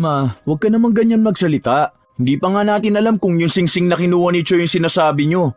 Ma, huwag ka naman ganyan magsalita. Hindi pa nga natin alam kung yung singsing na kinuha ni Cho yung sinasabi nyo.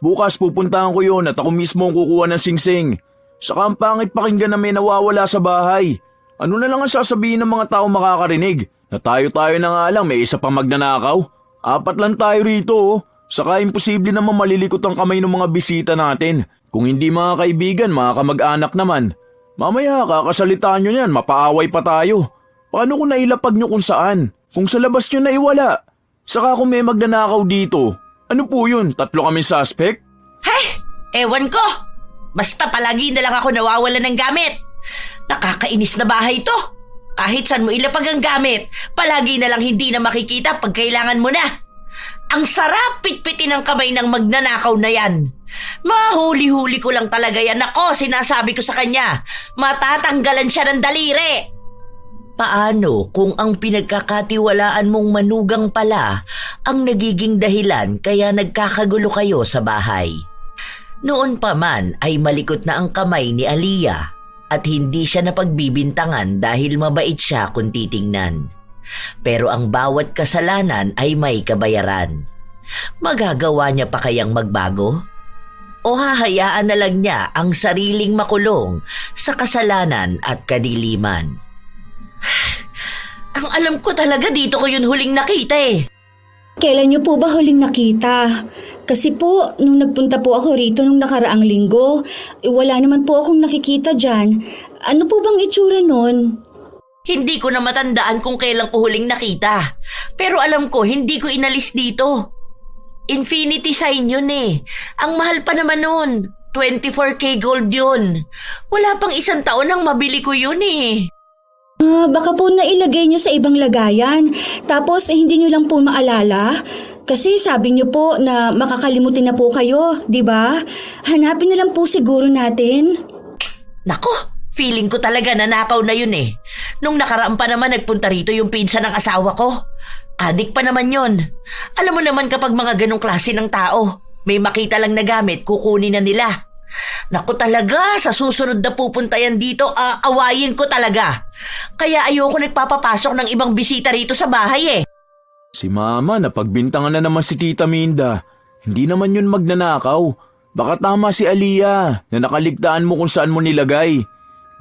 Bukas pupuntahan ko yun at ako mismo ang kukuha ng singsing. Saka ang pangit pakinggan na may nawawala sa bahay. Ano na lang ang sasabihin ng mga tao makakarinig? Na tayo-tayo na nga lang may isa pang magnanakaw? 4 lang tayo rito oh. Saka imposible naman malilikot ang kamay ng mga bisita natin. Kung hindi mga kaibigan, mga kamag-anak naman. Mamaya kakasalitaan nyo yan, mapaaway pa tayo. Paano kung nailapag nyo kung saan? Kung sa labas nyo naiwala? Saka kung may magnanakaw dito, ano po yun? 3 kami suspect? Hey! Ewan ko! Basta palagi na lang ako nawawala ng gamit. Nakakainis na bahay to. Kahit saan mo ilapag ang gamit, palagi na lang hindi na makikita pag kailangan mo na. Ang sarap pitpitin ang kamay ng magnanakaw na yan. Mahuli-huli ko lang talaga yan. Ako, sinasabi ko sa kanya, matatanggalan siya ng daliri. Paano kung ang pinagkakatiwalaan mong manugang pala ang nagiging dahilan kaya nagkakagulo kayo sa bahay? Noon pa man ay malikot na ang kamay ni Aliyah at hindi siya napagbibintangan dahil mabait siya kung titingnan. Pero ang bawat kasalanan ay may kabayaran. Magagawa niya pa kayang magbago? O hahayaan na lang niya ang sariling makulong sa kasalanan at kadiliman? Ang alam ko talaga dito ko yun huling nakita eh. Kailan niyo po ba huling nakita? Kasi po, nung nagpunta po ako rito nung nakaraang linggo, wala naman po akong nakikita dyan. Ano po bang itsura nun? Hindi ko na matandaan kung kailan ko huling nakita. Pero alam ko, hindi ko inalis dito. Infinity sign yun eh. Ang mahal pa naman nun. 24K gold yun. Wala pang 1 taon nang mabili ko yun eh. Baka po nailagay niyo sa ibang lagayan. Tapos hindi niyo lang po maalala. Kasi sabi niyo po na makakalimutin na po kayo, di ba? Hanapin na lang po siguro natin. Nako, feeling ko talaga nanakaw na yun eh. Nung nakaraan pa naman nagpunta rito yung pinsan ng asawa ko. Adik pa naman yun. Alam mo naman kapag mga ganong klase ng tao, may makita lang na gamit, kukunin na nila. Naku talaga, sa susunod na pupunta yan dito, aawayin ko talaga. Kaya ayoko nagpapapasok ng ibang bisita rito sa bahay eh. Si Mama, napagbintangan na naman si Tita Minda. Hindi naman yun magnanakaw. Baka tama si Aliyah na nakaligtaan mo kung saan mo nilagay.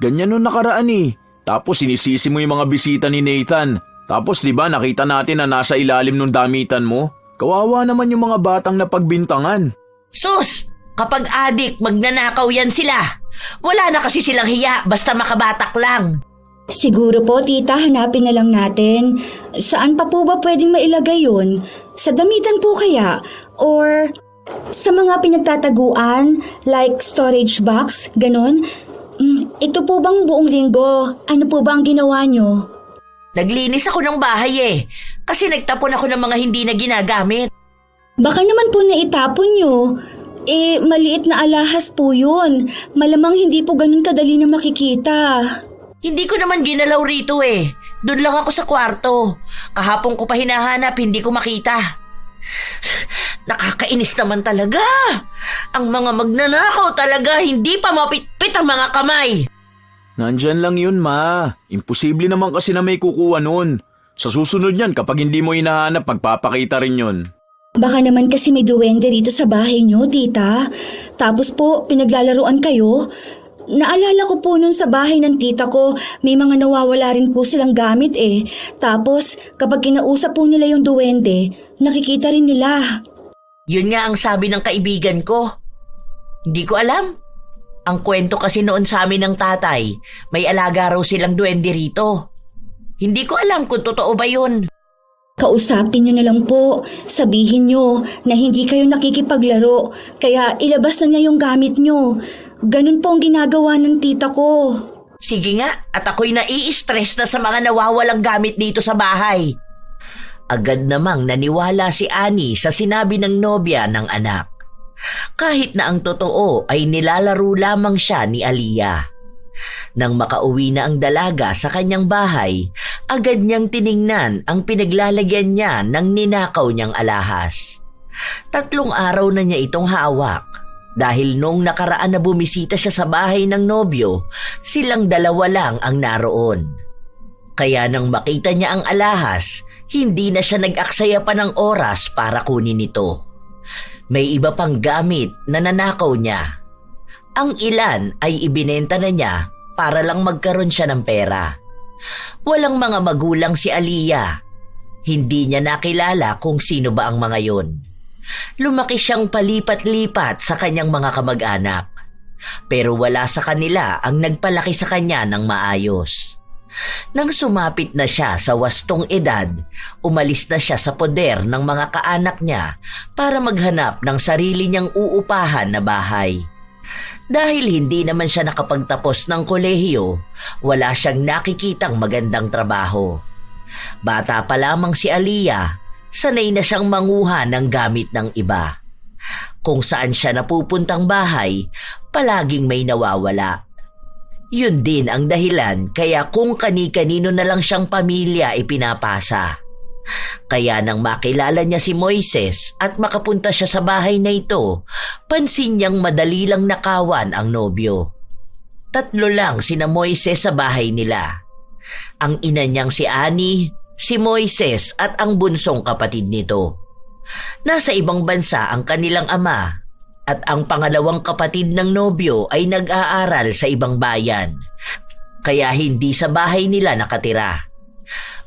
Ganyan nung nakaraan eh. Tapos sinisisi mo yung mga bisita ni Nathan. Tapos diba nakita natin na nasa ilalim ng damitan mo? Kawawa naman yung mga batang napagbintangan. Sus! Kapag adik, magnanakaw yan sila. Wala na kasi silang hiya basta makabatak lang. Siguro po, tita, hanapin na lang natin. Saan pa po ba pwedeng mailagay yun? Sa damitan po kaya? Or sa mga pinagtataguan, like storage box, ganon? Ito po bang buong linggo? Ano po ba ang ginawa nyo? Naglinis ako ng bahay eh. Kasi nagtapon ako ng mga hindi na ginagamit. Baka naman po naitapon nyo. Maliit na alahas po yun. Malamang hindi po ganun kadali na makikita. Hindi ko naman ginalaw rito eh. Doon lang ako sa kwarto. Kahapon ko pa hinahanap, hindi ko makita. Nakakainis naman talaga. Ang mga magnanakaw talaga, hindi pa mapitpit ang mga kamay. Nandyan lang yun, Ma. Imposible naman kasi na may kukuha nun. Sa susunod yan, kapag hindi mo hinahanap, pagpapakita rin yun. Baka naman kasi may duwende rito sa bahay nyo, tita. Tapos po, pinaglalaruan kayo. Naalala ko po nun sa bahay ng tita ko, may mga nawawala rin po silang gamit eh. Tapos, kapag kinausap po nila yung duwende, nakikita rin nila. Yun nga ang sabi ng kaibigan ko. Hindi ko alam. Ang kwento kasi noon sa amin ng tatay, may alaga raw silang duwende rito. Hindi ko alam kung totoo ba yun. Kausapin nyo na lang po. Sabihin nyo na hindi kayo nakikipaglaro, kaya ilabas na niya yung gamit nyo. Ganun po ang ginagawa ng tita ko. Sige nga, at ako'y nai-stress na sa mga nawawalang gamit dito sa bahay. Agad namang naniwala si Annie sa sinabi ng nobya ng anak. Kahit na ang totoo ay nilalaro lamang siya ni Aliyah. Nang makauwi na ang dalaga sa kanyang bahay, agad niyang tiningnan ang pinaglalagyan niya ng ninakaw niyang alahas. 3 araw na niya itong hawak dahil nung nakaraan na bumisita siya sa bahay ng nobyo, silang 2 lang ang naroon. Kaya nang makita niya ang alahas, hindi na siya nag-aksaya pa ng oras para kunin ito. May iba pang gamit na nanakaw niya. Ang ilan ay ibinenta na niya para lang magkaroon siya ng pera. Walang mga magulang si Aliyah. Hindi niya nakilala kung sino ba ang mga yon. Lumaki siyang palipat-lipat sa kanyang mga kamag-anak. Pero wala sa kanila ang nagpalaki sa kanya ng maayos. Nang sumapit na siya sa wastong edad, umalis na siya sa poder ng mga kaanak niya para maghanap ng sarili niyang uupahan na bahay. Dahil hindi naman siya nakapagtapos ng kolehiyo, wala siyang nakikitang magandang trabaho. Bata pa lamang si Aliyah, sanay na siyang manguha ng gamit ng iba. Kung saan siya napupuntang bahay, palaging may nawawala. Yun din ang dahilan kaya kung kani-kanino na lang siyang pamilya ipinapasa. Kaya nang makilala niya si Moises at makapunta siya sa bahay na ito, pansin niyang madali lang nakawan ang nobyo. 3 lang sina Moises sa bahay nila. Ang ina niyang si Annie, si Moises at ang bunsong kapatid nito. Nasa ibang bansa ang kanilang ama at ang pangalawang kapatid ng nobyo ay nag-aaral sa ibang bayan. Kaya hindi sa bahay nila nakatira.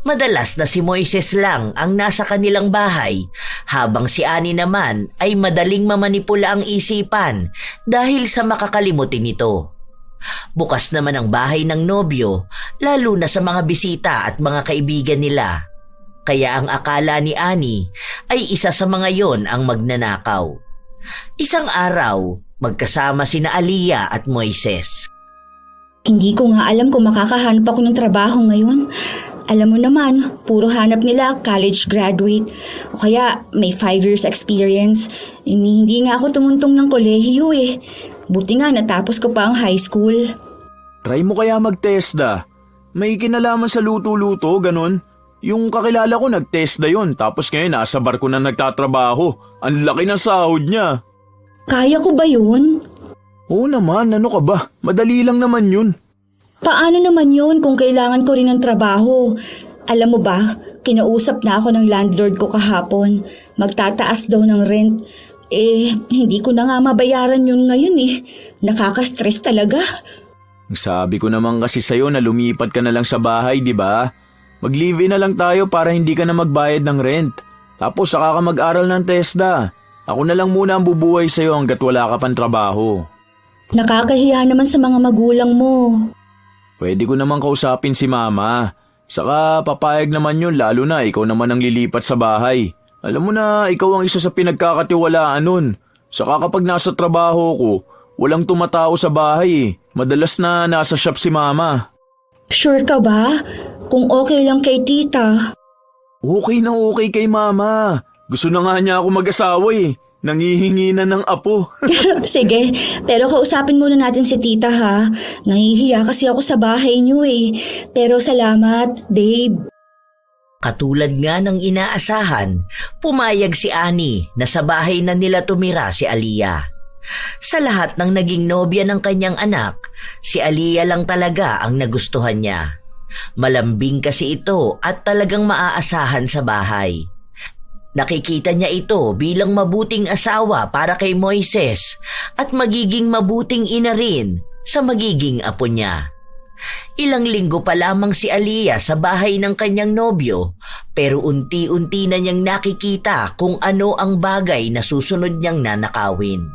Madalas na si Moises lang ang nasa kanilang bahay, habang si Annie naman ay madaling mamanipula ang isipan dahil sa makakalimutin nito. Bukas naman ang bahay ng nobyo, lalo na sa mga bisita at mga kaibigan nila. Kaya ang akala ni Annie ay isa sa mga yon ang magnanakaw. Isang araw, magkasama sina Aliyah at Moises. Hindi ko nga alam kung makakahanap ako ng trabaho ngayon. Alam mo naman, puro hanap nila college graduate o kaya may 5 years experience. Hindi nga ako tumuntong ng kolehiyo eh. Buti nga natapos ko pa ang high school. Try mo kaya mag-TESDA. May kinalaman sa luto-luto, ganun. Yung kakilala ko nag-TESDA yon, tapos ngayon nasa barko na nagtatrabaho. Ang laki ng sahod niya. Kaya ko ba yun? Oo naman, ano ka ba? Madali lang naman yun. Paano naman yun kung kailangan ko rin ng trabaho? Alam mo ba, kinausap na ako ng landlord ko kahapon. Magtataas daw ng rent. Hindi ko na nga mabayaran yun ngayon eh. Nakaka-stress talaga. Sabi ko naman kasi sa'yo na lumipat ka na lang sa bahay, di ba? Mag-live-in na lang tayo para hindi ka na magbayad ng rent. Tapos saka ka mag-aral ng TESDA. Ako na lang muna ang bubuhay sa'yo hanggat wala ka pang trabaho. Nakakahiya naman sa mga magulang mo. Pwede ko naman kausapin si mama. Saka papayag naman yun lalo na ikaw naman ang lilipat sa bahay. Alam mo na ikaw ang isa sa pinagkakatiwalaan nun. Saka kapag nasa trabaho ko, walang tumatao sa bahay. Madalas na nasa shop si mama. Sure ka ba? Kung okay lang kay tita. Okay na okay kay mama. Gusto na nga niya ako mag-asawa eh. Nangihingi na ng apo. Sige, pero kausapin muna natin si tita ha. Nahihiya kasi ako sa bahay niyo eh. Pero salamat, babe. Katulad nga ng inaasahan, pumayag si Annie na sa bahay na nila tumira si Aliyah. Sa lahat ng naging nobya ng kanyang anak, si Aliyah lang talaga ang nagustuhan niya. Malambing kasi ito at talagang maaasahan sa bahay. Nakikita niya ito bilang mabuting asawa para kay Moises at magiging mabuting ina rin sa magiging apo niya. Ilang linggo pa lamang si Aliyah sa bahay ng kanyang nobyo, pero unti-unti na niyang nakikita kung ano ang bagay na susunod niyang nanakawin.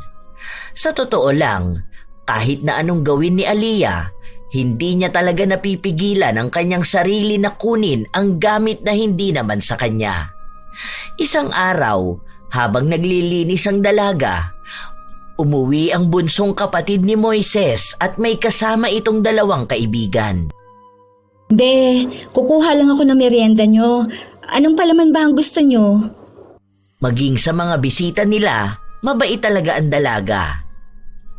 Sa totoo lang, kahit na anong gawin ni Aliyah, hindi niya talaga napipigilan ang kanyang sarili na kunin ang gamit na hindi naman sa kanya. Isang araw, habang naglilinis ang dalaga, umuwi ang bunsong kapatid ni Moises at may kasama itong 2 kaibigan. Be, kukuha lang ako ng merienda nyo. Anong palaman ba ang gusto nyo? Maging sa mga bisita nila, mabait talaga ang dalaga.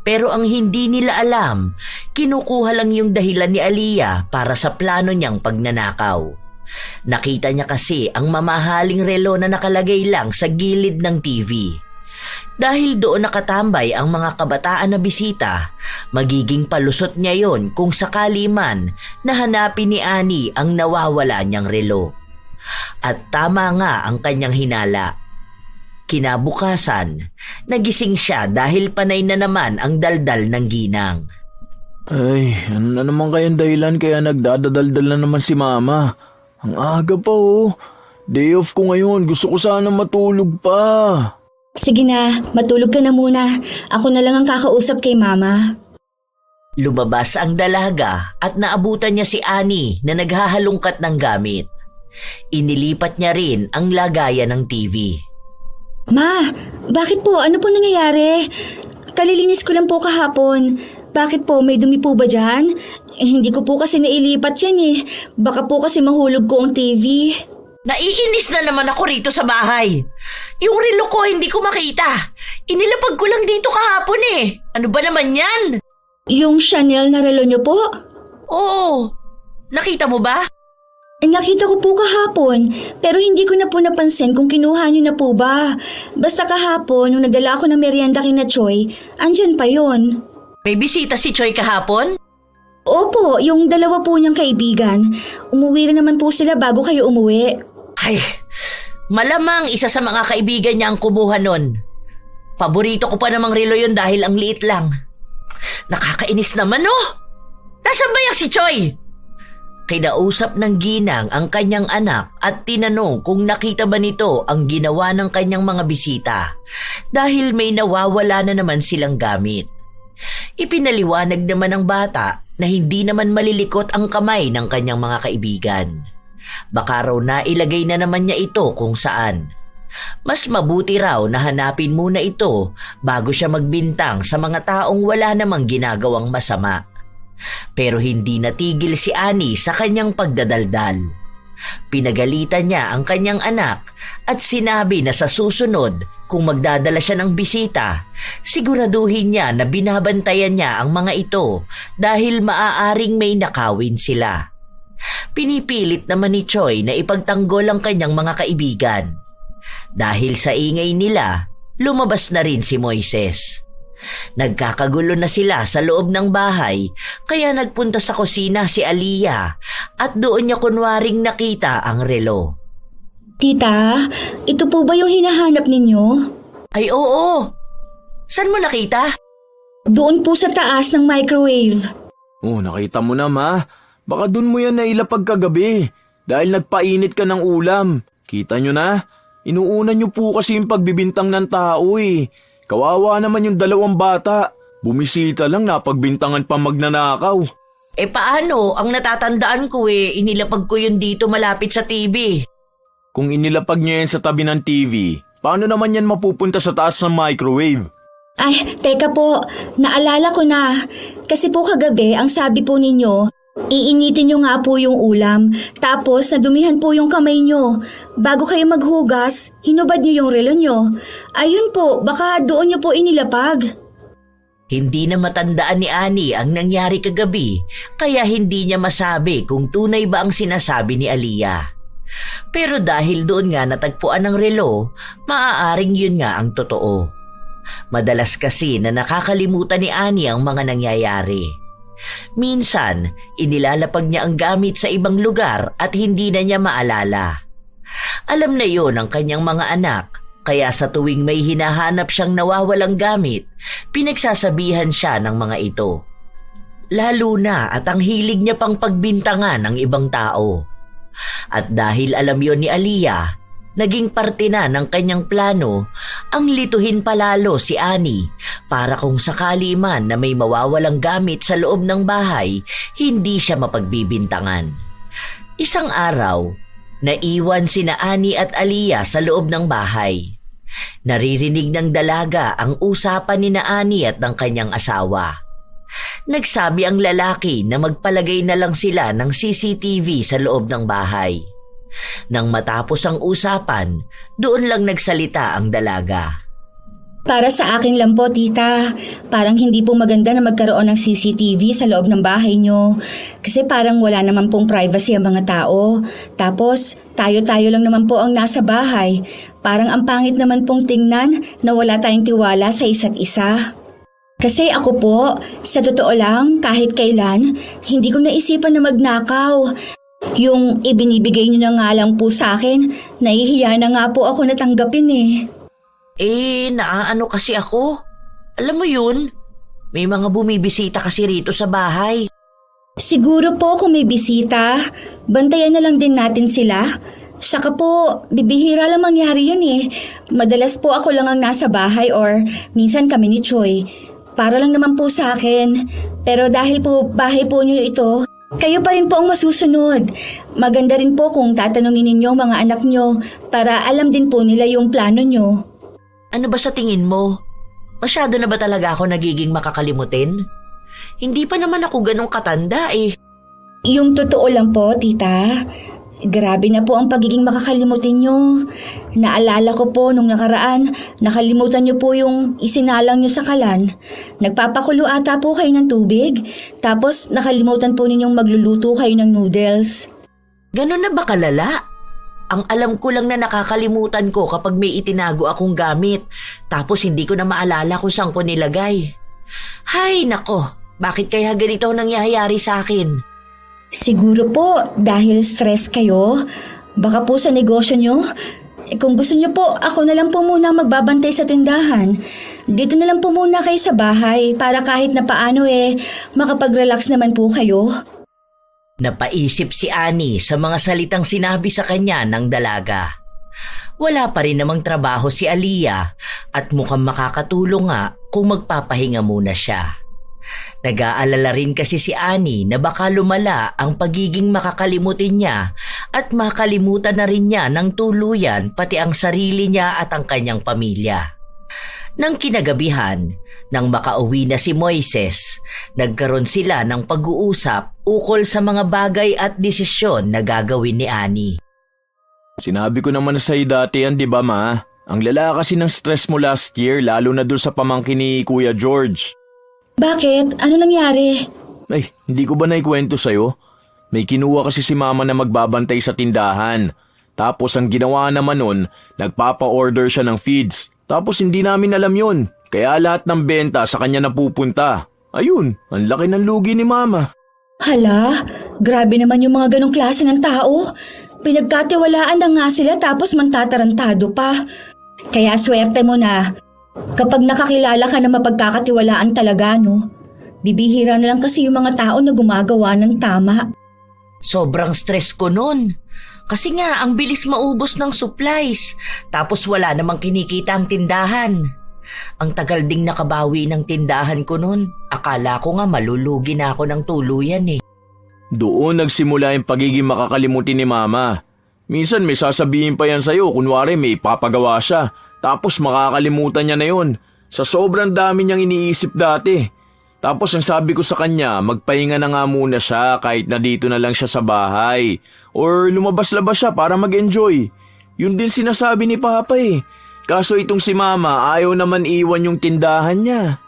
Pero ang hindi nila alam, kinukuha lang yung dahilan ni Aliyah para sa plano niyang pagnanakaw. Nakita niya kasi ang mamahaling relo na nakalagay lang sa gilid ng TV. Dahil doon nakatambay ang mga kabataan na bisita, magiging palusot niya yon kung sakali man na hanapin ni Annie ang nawawala niyang relo. At tama nga ang kanyang hinala. Kinabukasan, nagising siya dahil panay na naman ang daldal ng ginang. Ay, ano na naman kayang dahilan kaya nagdadadaldal na naman si Mama? Ang aga pa oh. Day off ko ngayon, gusto ko sana matulog pa. Sige na, matulog ka na muna. Ako na lang ang kakausap kay Mama. Lumabas ang dalaga at naabutan niya si Annie na naghahalungkat ng gamit. Inilipat niya rin ang lagayan ng TV. Ma, bakit po? Ano po nangyayari? Kalilinis ko lang po kahapon. Bakit po? May dumi po ba dyan? Hindi ko po kasi nailipat yan eh. Baka po kasi mahulog ko ang TV. Naiinis na naman ako rito sa bahay. Yung relo ko hindi ko makita. Inilapag ko lang dito kahapon eh. Ano ba naman yan? Yung Chanel na relo niyo po? Oo. Nakita mo ba? Nakita ko po kahapon, pero hindi ko na po napansin kung kinuha niyo na po ba. Basta kahapon, nung nagdala ako ng merienda kina Choy, andyan pa yon. May bisita si Choy kahapon? Opo, yung dalawa po niyang kaibigan. Umuwi rin naman po sila bago kayo umuwi. Ay, malamang isa sa mga kaibigan niya ang kumuha nun. Paborito ko pa namang relo yun dahil ang liit lang. Nakakainis naman oh! Nasaan ba yung si Choy? Kinausap ng ginang ang kanyang anak at tinanong kung nakita ba nito ang ginawa ng kanyang mga bisita dahil may nawawala na naman silang gamit. Ipinaliwanag naman ng bata na hindi naman malilikot ang kamay ng kanyang mga kaibigan. Baka raw nailagay na naman niya ito kung saan. Mas mabuti raw na hanapin muna ito bago siya magbintang sa mga taong wala namang ginagawang masama. Pero hindi natigil si Annie sa kanyang pagdadaldal. Pinagalitan niya ang kanyang anak at sinabi na sa susunod kung magdadala siya ng bisita, siguraduhin niya na binabantayan niya ang mga ito dahil maaaring may nakawin sila. Pinipilit naman ni Choy na ipagtanggol ang kanyang mga kaibigan. Dahil sa ingay nila, lumabas na rin si Moises. Nagkakagulo na sila sa loob ng bahay kaya nagpunta sa kusina si Aliyah at doon niya kunwaring nakita ang relo. Tita, ito po ba yung hinahanap ninyo? Ay oo! Saan mo nakita? Doon po sa taas ng microwave. Oh, nakita mo na Ma. Baka dun mo yan nailapag kagabi dahil nagpainit ka ng ulam. Kita nyo na? Inuuna nyo po kasi yung pagbibintang ng tao eh. Kawawa naman yung dalawang bata. Bumisita lang napagbintangan pa magnanakaw. Eh paano? Ang natatandaan ko inilapag ko yun dito malapit sa TV. Kung inilapag niya yan sa tabi ng TV, paano naman yan mapupunta sa taas ng microwave? Ay, teka po. Naalala ko na. Kasi po kagabi, ang sabi po ninyo, iinitin nyo nga po yung ulam, tapos nadumihan po yung kamay nyo. Bago kayo maghugas, hinubad nyo yung relo nyo. Ayun po, baka doon nyo po inilapag. Hindi na matandaan ni Annie ang nangyari kagabi, kaya hindi niya masabi kung tunay ba ang sinasabi ni Aliyah. Pero dahil doon nga natagpuan ng relo, maaaring yun nga ang totoo. Madalas kasi na nakakalimutan ni Annie ang mga nangyayari. Minsan, inilalapag niya ang gamit sa ibang lugar at hindi na niya maalala. Alam na yon ng kanyang mga anak, kaya sa tuwing may hinahanap siyang nawawalang gamit, pinagsasabihan siya ng mga ito. Lalo na at ang hilig niya pang pagbintangan ng ibang tao. At dahil alam yon ni Aliyah, naging parte na ng kanyang plano ang lituhin palalo si Annie para kung sakali man na may mawawalang gamit sa loob ng bahay, hindi siya mapagbibintangan. Isang araw, naiwan sina Annie at Aliyah sa loob ng bahay. Naririnig ng dalaga ang usapan ni Annie at ng kanyang asawa. Nagsabi ang lalaki na magpalagay na lang sila ng CCTV sa loob ng bahay. Nang matapos ang usapan, doon lang nagsalita ang dalaga. Para sa akin lang po, tita. Parang hindi po maganda na magkaroon ng CCTV sa loob ng bahay nyo. Kasi parang wala naman pong privacy ang mga tao. Tapos, tayo-tayo lang naman po ang nasa bahay. Parang ang pangit naman pong tingnan na wala tayong tiwala sa isa't isa. Kasi ako po, sa totoo lang, kahit kailan, hindi ko naisipan na magnakaw. Yung ibinibigay nyo na nga lang po sa akin, nahihiya na nga po ako natanggapin eh. Naaano kasi ako. Alam mo yun, may mga bumibisita kasi rito sa bahay. Siguro po kung may bisita, bantayan na lang din natin sila. Saka po, bibihira lang mangyari yun eh. Madalas po ako lang ang nasa bahay or minsan kami ni Choi. Para lang naman po sa akin. Pero dahil po bahay po niyo ito, kayo pa rin po ang masusunod. Maganda rin po kung tatanungin ninyo ang mga anak nyo para alam din po nila yung plano nyo. Ano ba sa tingin mo? Masyado na ba talaga ako nagiging makakalimutin? Hindi pa naman ako ganong katanda eh. Yung totoo lang po, tita. Grabe na po ang pagiging makakalimutin nyo. Naalala ko po nung nakaraan, nakalimutan nyo po yung isinalang nyo sa kalan. Nagpapakulo ata po kayo ng tubig. Tapos nakalimutan po ninyong magluluto kayo ng noodles. Ganon na ba kalala? Ang alam ko lang na nakakalimutan ko kapag may itinago akong gamit. Tapos hindi ko na maalala kung saan ko nilagay. Hay nako, bakit kaya ganito ang nangyayari sa akin? Siguro po dahil stress kayo. Baka po sa negosyo nyo. Kung gusto nyo po, ako na lang po muna magbabantay sa tindahan. Dito na lang po muna kayo sa bahay para kahit na paano makapag-relax naman po kayo. Napaisip si Annie sa mga salitang sinabi sa kanya ng dalaga. Wala pa rin namang trabaho si Aliyah at mukhang makakatulong nga kung magpapahinga muna siya. Nag-aalala rin kasi si Annie na baka lumala ang pagiging makakalimutin niya at makalimutan na rin niya ng tuluyan pati ang sarili niya at ang kanyang pamilya. Nang kinagabihan, nang makauwi na si Moises, nagkaroon sila ng pag-uusap ukol sa mga bagay at desisyon na gagawin ni Annie. Sinabi ko naman sa iyo dati yan, di ba ma? Ang lala kasi ng stress mo last year, lalo na dun sa pamangkin ni Kuya George. Bakit? Ano nangyari? Ay, hindi ko ba naikwento sa'yo? May kinuha kasi si mama na magbabantay sa tindahan. Tapos ang ginawa naman nun, nagpapa-order siya ng feeds. Tapos hindi namin alam yun. Kaya lahat ng benta sa kanya napupunta. Ayun, ang laki ng lugi ni mama. Hala, grabe naman yung mga ganong klase ng tao. Pinagkatiwalaan na nga sila tapos mantatarantado pa. Kaya swerte mo na. Kapag nakakilala ka na mapagkakatiwalaan talaga, no? Bibihira na lang kasi yung mga tao na gumagawa ng tama. Sobrang stress ko nun. Kasi nga, ang bilis maubos ng supplies. Tapos wala namang kinikita ang tindahan. Ang tagal ding nakabawi ng tindahan ko nun. Akala ko nga malulugi na ako ng tuluyan eh. Doon nagsimula yung pagiging makakalimutin ni mama. Minsan may sasabihin pa yan sa'yo, kunwari may ipapagawa siya. Tapos makakalimutan niya na yun. Sa sobrang dami niyang iniisip dati. Tapos ang sabi ko sa kanya, magpahinga na nga muna siya kahit na dito na lang siya sa bahay. Or lumabas-labas siya para mag-enjoy. Yun din sinasabi ni Papa eh. Kaso itong si Mama ayaw naman iwan yung tindahan niya.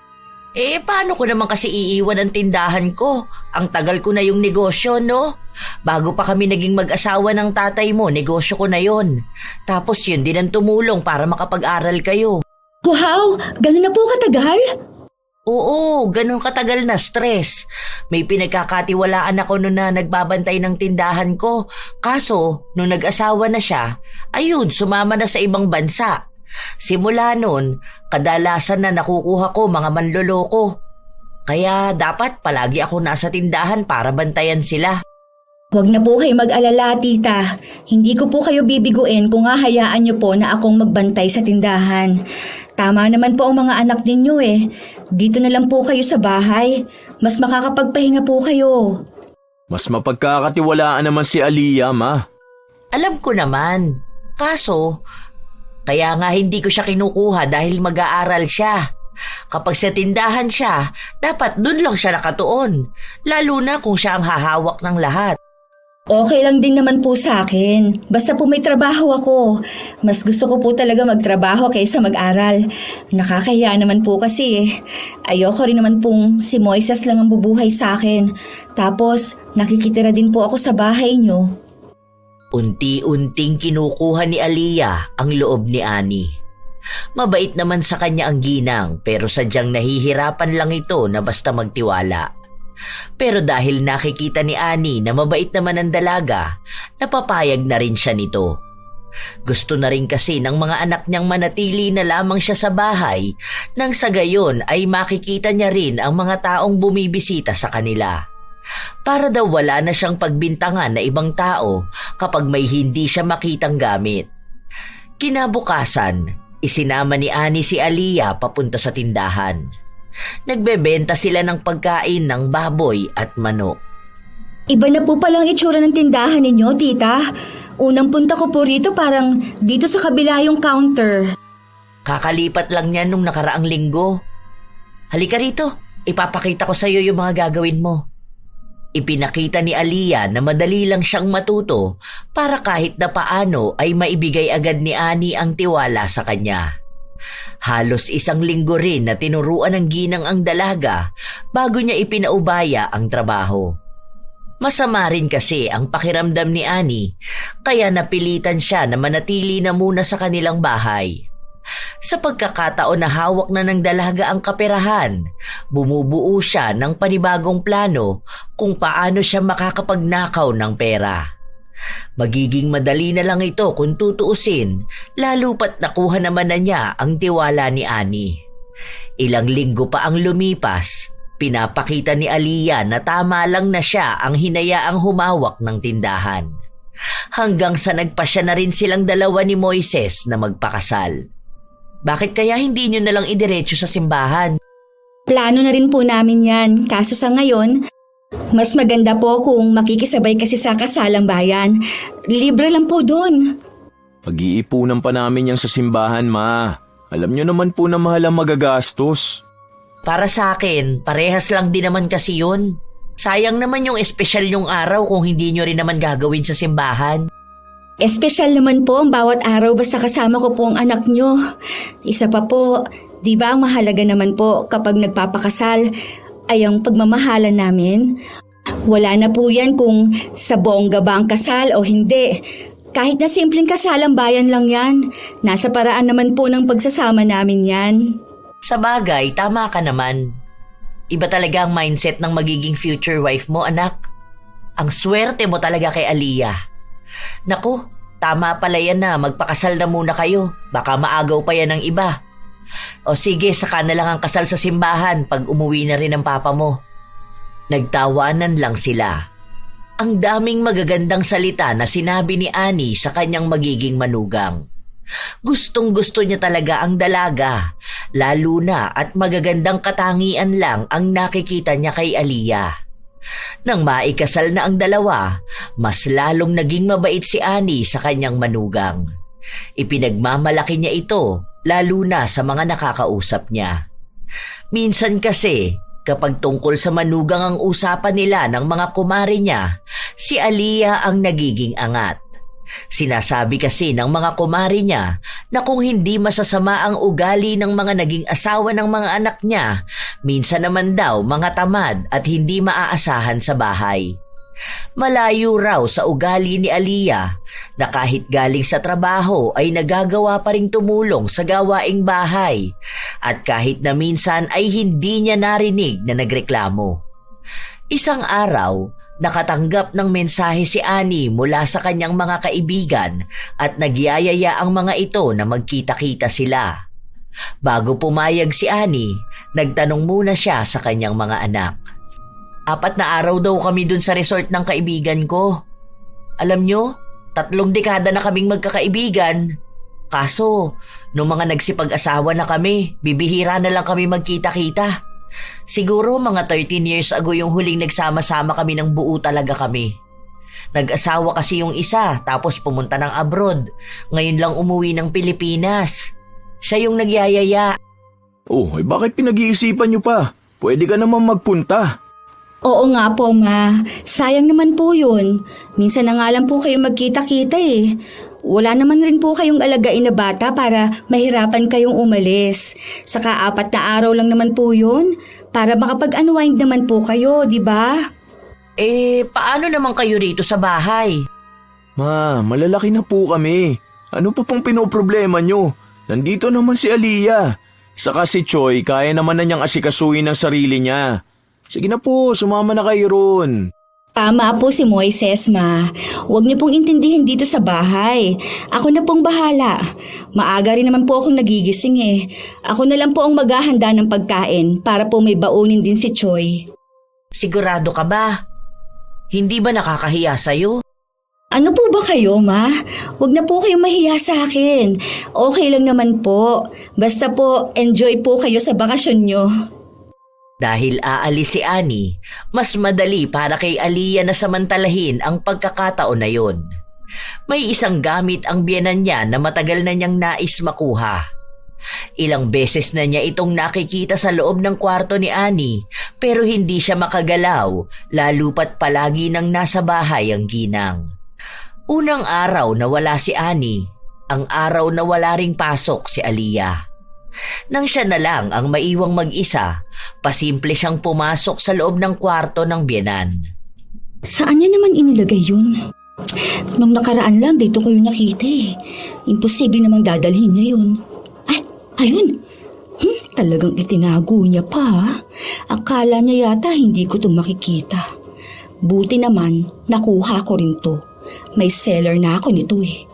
Paano ko naman kasi iiwan ang tindahan ko? Ang tagal ko na yung negosyo, no? Bago pa kami naging mag-asawa ng tatay mo, negosyo ko na yon. Tapos yun din ang tumulong para makapag-aral kayo. Wow, ganun na po katagal? Oo, ganun katagal na stress. May pinagkakatiwalaan ako noon na nagbabantay ng tindahan ko. Kaso, nung nag-asawa na siya, ayun, sumama na sa ibang bansa. Simula noon, kadalasan na nakukuha ko mga manloloko. Kaya dapat palagi ako nasa tindahan para bantayan sila. Huwag na po kayo mag-alala, tita. Hindi ko po kayo bibiguin kung hahayaan niyo po na akong magbantay sa tindahan. Tama naman po ang mga anak ninyo eh. Dito na lang po kayo sa bahay. Mas makakapagpahinga po kayo. Mas mapagkakatiwalaan naman si Aliyah, ma. Alam ko naman. Kaso, kaya nga hindi ko siya kinukuha dahil mag-aaral siya. Kapag sa tindahan siya, dapat dun lang siya nakatuon. Lalo na kung siya ang hahawak ng lahat. Okay lang din naman po sa akin. Basta po may trabaho ako. Mas gusto ko po talaga magtrabaho kaysa mag-aral. Nakakahiya naman po kasi eh. Ayoko rin naman pong si Moises lang ang bubuhay sa akin. Tapos nakikitira din po ako sa bahay niyo. Unti-unting kinukuha ni Aliyah ang loob ni Annie. Mabait naman sa kanya ang ginang pero sadyang nahihirapan lang ito na basta magtiwala. Pero dahil nakikita ni Annie na mabait naman ang dalaga, napapayag na rin siya nito. Gusto na rin kasi ng mga anak niyang manatili na lamang siya sa bahay nang sa gayon ay makikita niya rin ang mga taong bumibisita sa kanila. Para daw wala na siyang pagbintangan na ibang tao kapag may hindi siya makitang gamit. Kinabukasan, isinama ni Annie si Aliyah papunta sa tindahan. Nagbebenta sila ng pagkain ng baboy at manok. Iba na po palang itsura ng tindahan ninyo, tita. Unang punta ko po rito parang dito sa kabila yung counter. Kakalipat lang niya nung nakaraang linggo. Halika rito, ipapakita ko sa iyo yung mga gagawin mo. Ipinakita ni Aliyah na madali lang siyang matuto para kahit na paano ay maibigay agad ni Annie ang tiwala sa kanya. Halos 1 linggo rin na tinuruan ng ginang ang dalaga bago niya ipinaubaya ang trabaho. Masama rin kasi ang pakiramdam ni Annie kaya napilitan siya na manatili na muna sa kanilang bahay. Sa pagkakataon na hawak na ng dalaga ang kaperahan, bumubuo siya ng panibagong plano kung paano siya makakapagnakaw ng pera. Magiging madali na lang ito kung tutuusin, lalo pat nakuha naman na niya ang tiwala ni Annie. Ilang linggo pa ang lumipas, pinapakita ni Aliyah na tama lang na siya ang hinayaang humawak ng tindahan. Hanggang sa nagpasya na rin silang dalawa ni Moises na magpakasal. Bakit kaya hindi nyo nalang idiretso sa simbahan? Plano na rin po namin yan, kaso sa ngayon, mas maganda po kung makikisabay kasi sa kasalang bayan. Libre lang po doon. Pag-iipunan pa namin yan sa simbahan, ma. Alam nyo naman po na mahal ang magagastos. Para sa akin, parehas lang din naman kasi yun. Sayang naman yung espesyal yung araw kung hindi nyo rin naman gagawin sa simbahan. Espesyal naman po ang bawat araw basta kasama ko po ang anak nyo. Isa pa po, di ba ang mahalaga naman po kapag nagpapakasal ay ang pagmamahalan namin? Wala na po yan kung sa bongga ba ang kasal o hindi. Kahit na simpleng kasalang bayan lang yan, nasa paraan naman po ng pagsasama namin yan. Sa bagay, tama ka naman. Iba talaga ang mindset ng magiging future wife mo, anak. Ang swerte mo talaga kay Aliyah. Naku, tama pala yan na magpakasal na muna kayo. Baka maagaw pa yan ng iba. O sige, saka na lang ang kasal sa simbahan pag umuwi na rin ang papa mo. Nagtawanan lang sila. Ang daming magagandang salita na sinabi ni Annie sa kanyang magiging manugang. Gustong-gusto niya talaga ang dalaga, lalo na at magagandang katangian lang ang nakikita niya kay Aliyah. Nang maikasal na ang dalawa, mas lalong naging mabait si Annie sa kanyang manugang. Ipinagmamalaki niya ito, lalo na sa mga nakakausap niya. Minsan kasi, kapag tungkol sa manugang ang usapan nila ng mga kumare niya, si Aliyah ang nagiging angat. Sinasabi kasi ng mga kumare niya na kung hindi masasama ang ugali ng mga naging asawa ng mga anak niya, minsan naman daw mga tamad at hindi maaasahan sa bahay. Malayo raw sa ugali ni Aliyah na kahit galing sa trabaho ay nagagawa pa ring tumulong sa gawaing bahay at kahit na minsan ay hindi niya narinig na nagreklamo. Isang araw, nakatanggap ng mensahe si Annie mula sa kanyang mga kaibigan at nagyayaya ang mga ito na magkita-kita sila. Bago pumayag si Annie, nagtanong muna siya sa kanyang mga anak. 4 na araw daw kami dun sa resort ng kaibigan ko. Alam nyo, 3 dekada na kaming magkakaibigan. Kaso, nung mga nagsipag-asawa na kami, bibihira na lang kami magkita-kita. Siguro mga 13 years ago yung huling nagsama-sama kami ng buo talaga kami. Nag-asawa kasi yung isa tapos pumunta ng abroad. Ngayon lang umuwi ng Pilipinas. Siya yung nagyayaya. Oh, bakit pinag-iisipan nyo pa? Pwede ka naman magpunta. Oo nga po, Ma. Sayang naman po yun. Minsan na nga lang po kayo magkita-kita eh. Wala naman rin po kayong alagain na bata para mahirapan kayong umalis. Saka 4 na araw lang naman po yun para makapag-unwind naman po kayo, di ba? Paano naman kayo rito sa bahay? Ma, malalaki na po kami. Ano pa pong pinoproblema nyo? Nandito naman si Aliyah. Saka si Choi, kaya naman na niyang asikasuhin ang sarili niya. Sige na po, sumama na kayo ron. Tama po si Moises, Ma. Huwag niyo pong intindihin dito sa bahay. Ako na pong bahala. Maaga rin naman po akong nagigising eh. Ako na lang po ang maghahanda ng pagkain para po may baunin din si Choi. Sigurado ka ba? Hindi ba nakakahiya sa'yo? Ano po ba kayo, Ma? Huwag na po kayong mahiya sa akin. Okay lang naman po. Basta po, enjoy po kayo sa bakasyon nyo. Dahil aalis si Annie, mas madali para kay Aliyah na samantalahin ang pagkakataon na yon. May isang gamit ang biyenan niya na matagal na niyang nais makuha. Ilang beses na niya itong nakikita sa loob ng kwarto ni Annie pero hindi siya makagalaw lalo pat palagi nang nasa bahay ang ginang. Unang araw na wala si Annie, ang araw na wala ring pasok si Aliyah. Nang siya na lang ang maiwang mag-isa, pasimple siyang pumasok sa loob ng kwarto ng biyenan. Saan niya naman inilagay yun? Nung nakaraan lang, dito ko yung nakita eh. Imposible namang dadalhin niya yun. Ay, ayun! Talagang itinago niya pa. Akala niya yata hindi ko ito makikita. Buti naman, nakuha ko rin to. May seller na ako nito eh.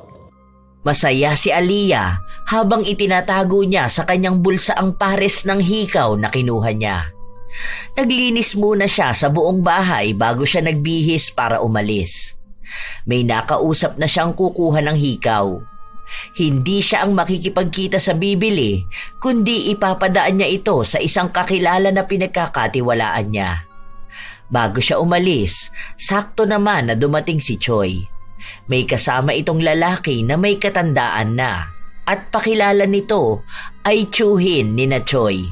Masaya si Aliyah habang itinatago niya sa kanyang bulsa ang pares ng hikaw na kinuha niya. Naglinis muna siya sa buong bahay bago siya nagbihis para umalis. May nakausap na siyang kukuha ng hikaw. Hindi siya ang makikipagkita sa bibili, kundi ipapadaan niya ito sa isang kakilala na pinagkakatiwalaan niya. Bago siya umalis, sakto naman na dumating si Choi. May kasama itong lalaki na may katandaan na at pakilala nito ay tiyuhin ni na Choi.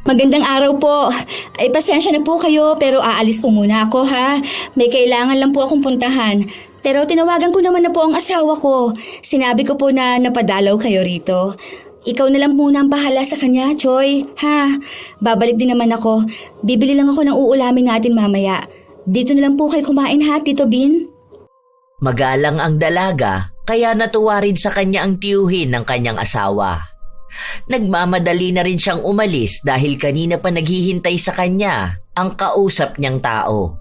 Magandang araw po. Ay pasensya na po kayo pero aalis po muna ako ha. May kailangan lang po akong puntahan. Pero tinawagan ko naman na po ang asawa ko. Sinabi ko po na napadalaw kayo rito. Ikaw na lang muna ang bahala sa kanya, Choi. Ha? Babalik din naman ako. Bibili lang ako ng uulamin natin mamaya. Dito na lang po kayo kumain ha, Tito Bin? Magalang ang dalaga kaya natuwa rin sa kanya ang tiyuhin ng kanyang asawa. Nagmamadali na rin siyang umalis dahil kanina pa naghihintay sa kanya ang kausap niyang tao.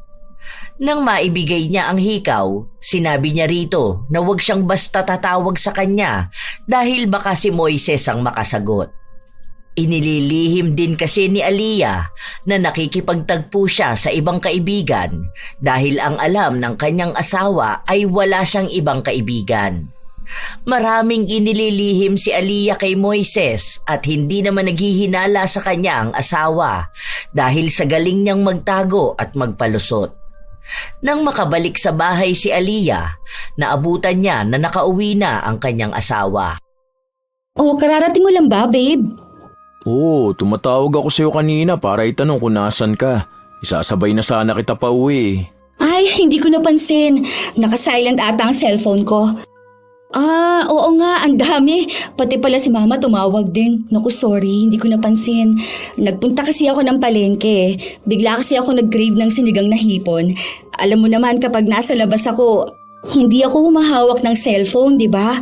Nang maibigay niya ang hikaw, sinabi niya rito na huwag siyang basta tatawag sa kanya dahil baka si Moises ang makasagot. Inililihim din kasi ni Aliyah na nakikipagtagpo siya sa ibang kaibigan dahil ang alam ng kanyang asawa ay wala siyang ibang kaibigan. Maraming inililihim si Aliyah kay Moises at hindi naman naghihinala sa kanya ang asawa dahil sa galing niyang magtago at magpalusot. Nang makabalik sa bahay si Aliyah, naabutan niya na nakauwi na ang kanyang asawa. Oh, kararating mo lang ba, babe? Oo, tumatawag ako sa'yo kanina para itanong kung nasan ka. Isasabay na sana kita pa uwi. Ay, hindi ko napansin. Naka-silent ata ang cellphone ko. Oo nga, ang dami. Pati pala si Mama tumawag din. Naku, sorry, hindi ko napansin. Nagpunta kasi ako ng palengke. Bigla kasi ako nag-crave ng sinigang na hipon. Alam mo naman kapag nasa labas ako, hindi ako humahawak ng cellphone, di ba?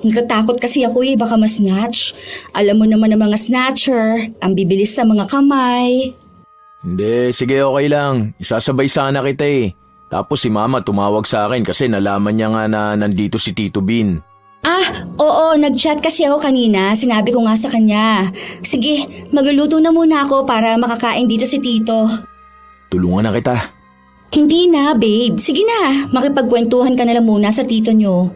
Natatakot kasi ako baka ma-snatch. Alam mo naman ang mga snatcher, ang bibilis sa mga kamay. Hindi, sige okay lang. Isasabay sana kita eh. Tapos si Mama tumawag sa akin kasi nalaman niya nga na nandito si Tito Bin. Oo, nag-chat kasi ako kanina. Sinabi ko nga sa kanya. Sige, magluluto na muna ako para makakain dito si Tito. Tulungan na kita. Hindi na, babe. Sige na, makipagkwentuhan ka na lang muna sa tito nyo.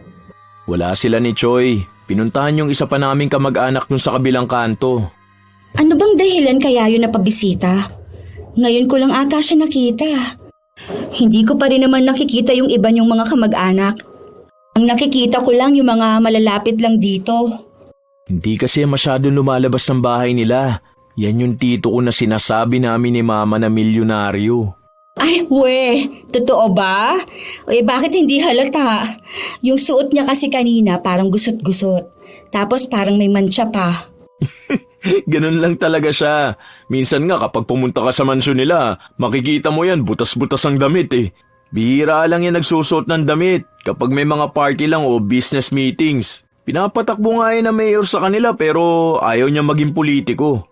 Wala sila ni Choi. Pinuntahan yung isa pa naming kamag-anak dun sa kabilang kanto. Ano bang dahilan kaya yun na pabisita? Ngayon ko lang ata siya nakita. Hindi ko pa rin naman nakikita yung iba niyong mga kamag-anak. Ang nakikita ko lang yung mga malalapit lang dito. Hindi kasi masyado lumalabas ng bahay nila. Yan yung tito ko na sinasabi namin ni Mama na milyonaryo. Ay, totoo ba? Bakit hindi halata? Yung suot niya kasi kanina parang gusot-gusot. Tapos parang may mancha pa. Ganun lang talaga siya. Minsan nga kapag pumunta ka sa mansyon nila, makikita mo yan, butas-butas ang damit eh. Bihira lang yan nagsusuot ng damit kapag may mga party lang o business meetings. Pinapatakbo nga yan na mayor sa kanila pero ayaw niya maging politiko.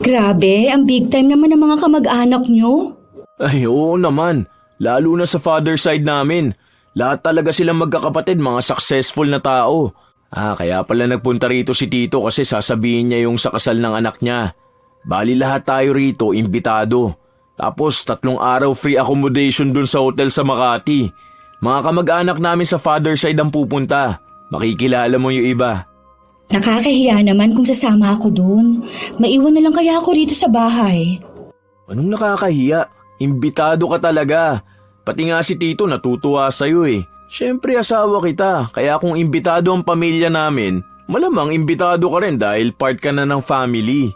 Grabe, ang big time naman ng mga kamag-anak niyo. Ay, oo naman. Lalo na sa father side namin. Lahat talaga silang magkakapatid, mga successful na tao. Kaya pala nagpunta rito si Tito kasi sasabihin niya yung sa kasal ng anak niya. Bali lahat tayo rito, imbitado. Tapos 3 araw free accommodation dun sa hotel sa Makati. Mga kamag-anak namin sa father side ang pupunta. Makikilala mo yung iba. Nakakahiya naman kung sasama ako dun. Maiwan na lang kaya ako rito sa bahay. Anong nakakahiya? Imbitado ka talaga. Pati nga si Tito natutuwa sa'yo eh. Siyempre asawa kita, kaya kung imbitado ang pamilya namin, malamang imbitado ka rin dahil part ka na ng family.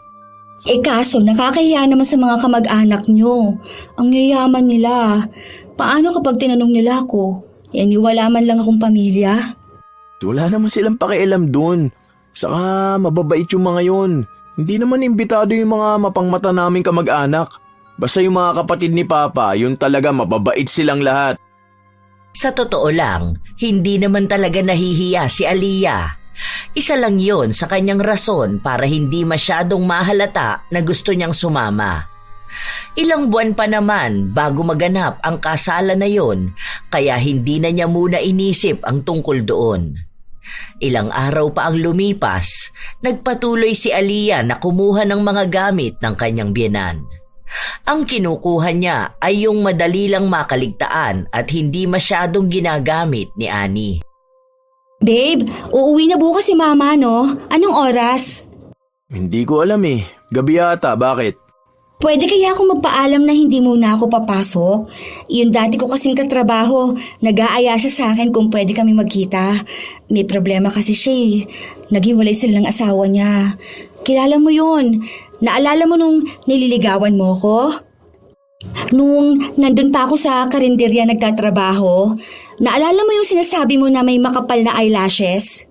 Kaso nakakahiya naman sa mga kamag-anak nyo. Ang yayaman nila. Paano kapag tinanong nila ako? Wala man lang akong pamilya. Wala naman silang pakialam dun. Saka mababait yung mga yun. Hindi naman imbitado yung mga mapangmata naming kamag-anak. Basta yung mga kapatid ni Papa, yun talaga mababait silang lahat. Sa totoo lang, hindi naman talaga nahihiya si Aliyah. Isa lang yon sa kanyang rason para hindi masyadong mahalata na gusto niyang sumama. Ilang buwan pa naman bago maganap ang kasalan na yon, kaya hindi na niya muna inisip ang tungkol doon. Ilang araw pa ang lumipas, nagpatuloy si Aliyah na kumuha ng mga gamit ng kanyang biyenan. Ang kinukuha niya ay yung madali lang makaligtaan at hindi masyadong ginagamit ni Annie. Babe, uuwi na bukas si Mama, no? Anong oras? Hindi ko alam eh. Gabi yata, bakit? Pwede kaya ako magpaalam na hindi muna ako papasok? Yung dati ko kasing katrabaho, nag-aaya siya sa akin kung pwede kami magkita. May problema kasi siya eh. Naghiwalay sila ng asawa niya. Kilala mo yun. Naalala mo nung nililigawan mo ko? Nung nandun pa ako sa karinderya nagtatrabaho, naalala mo yung sinasabi mo na may makapal na eyelashes?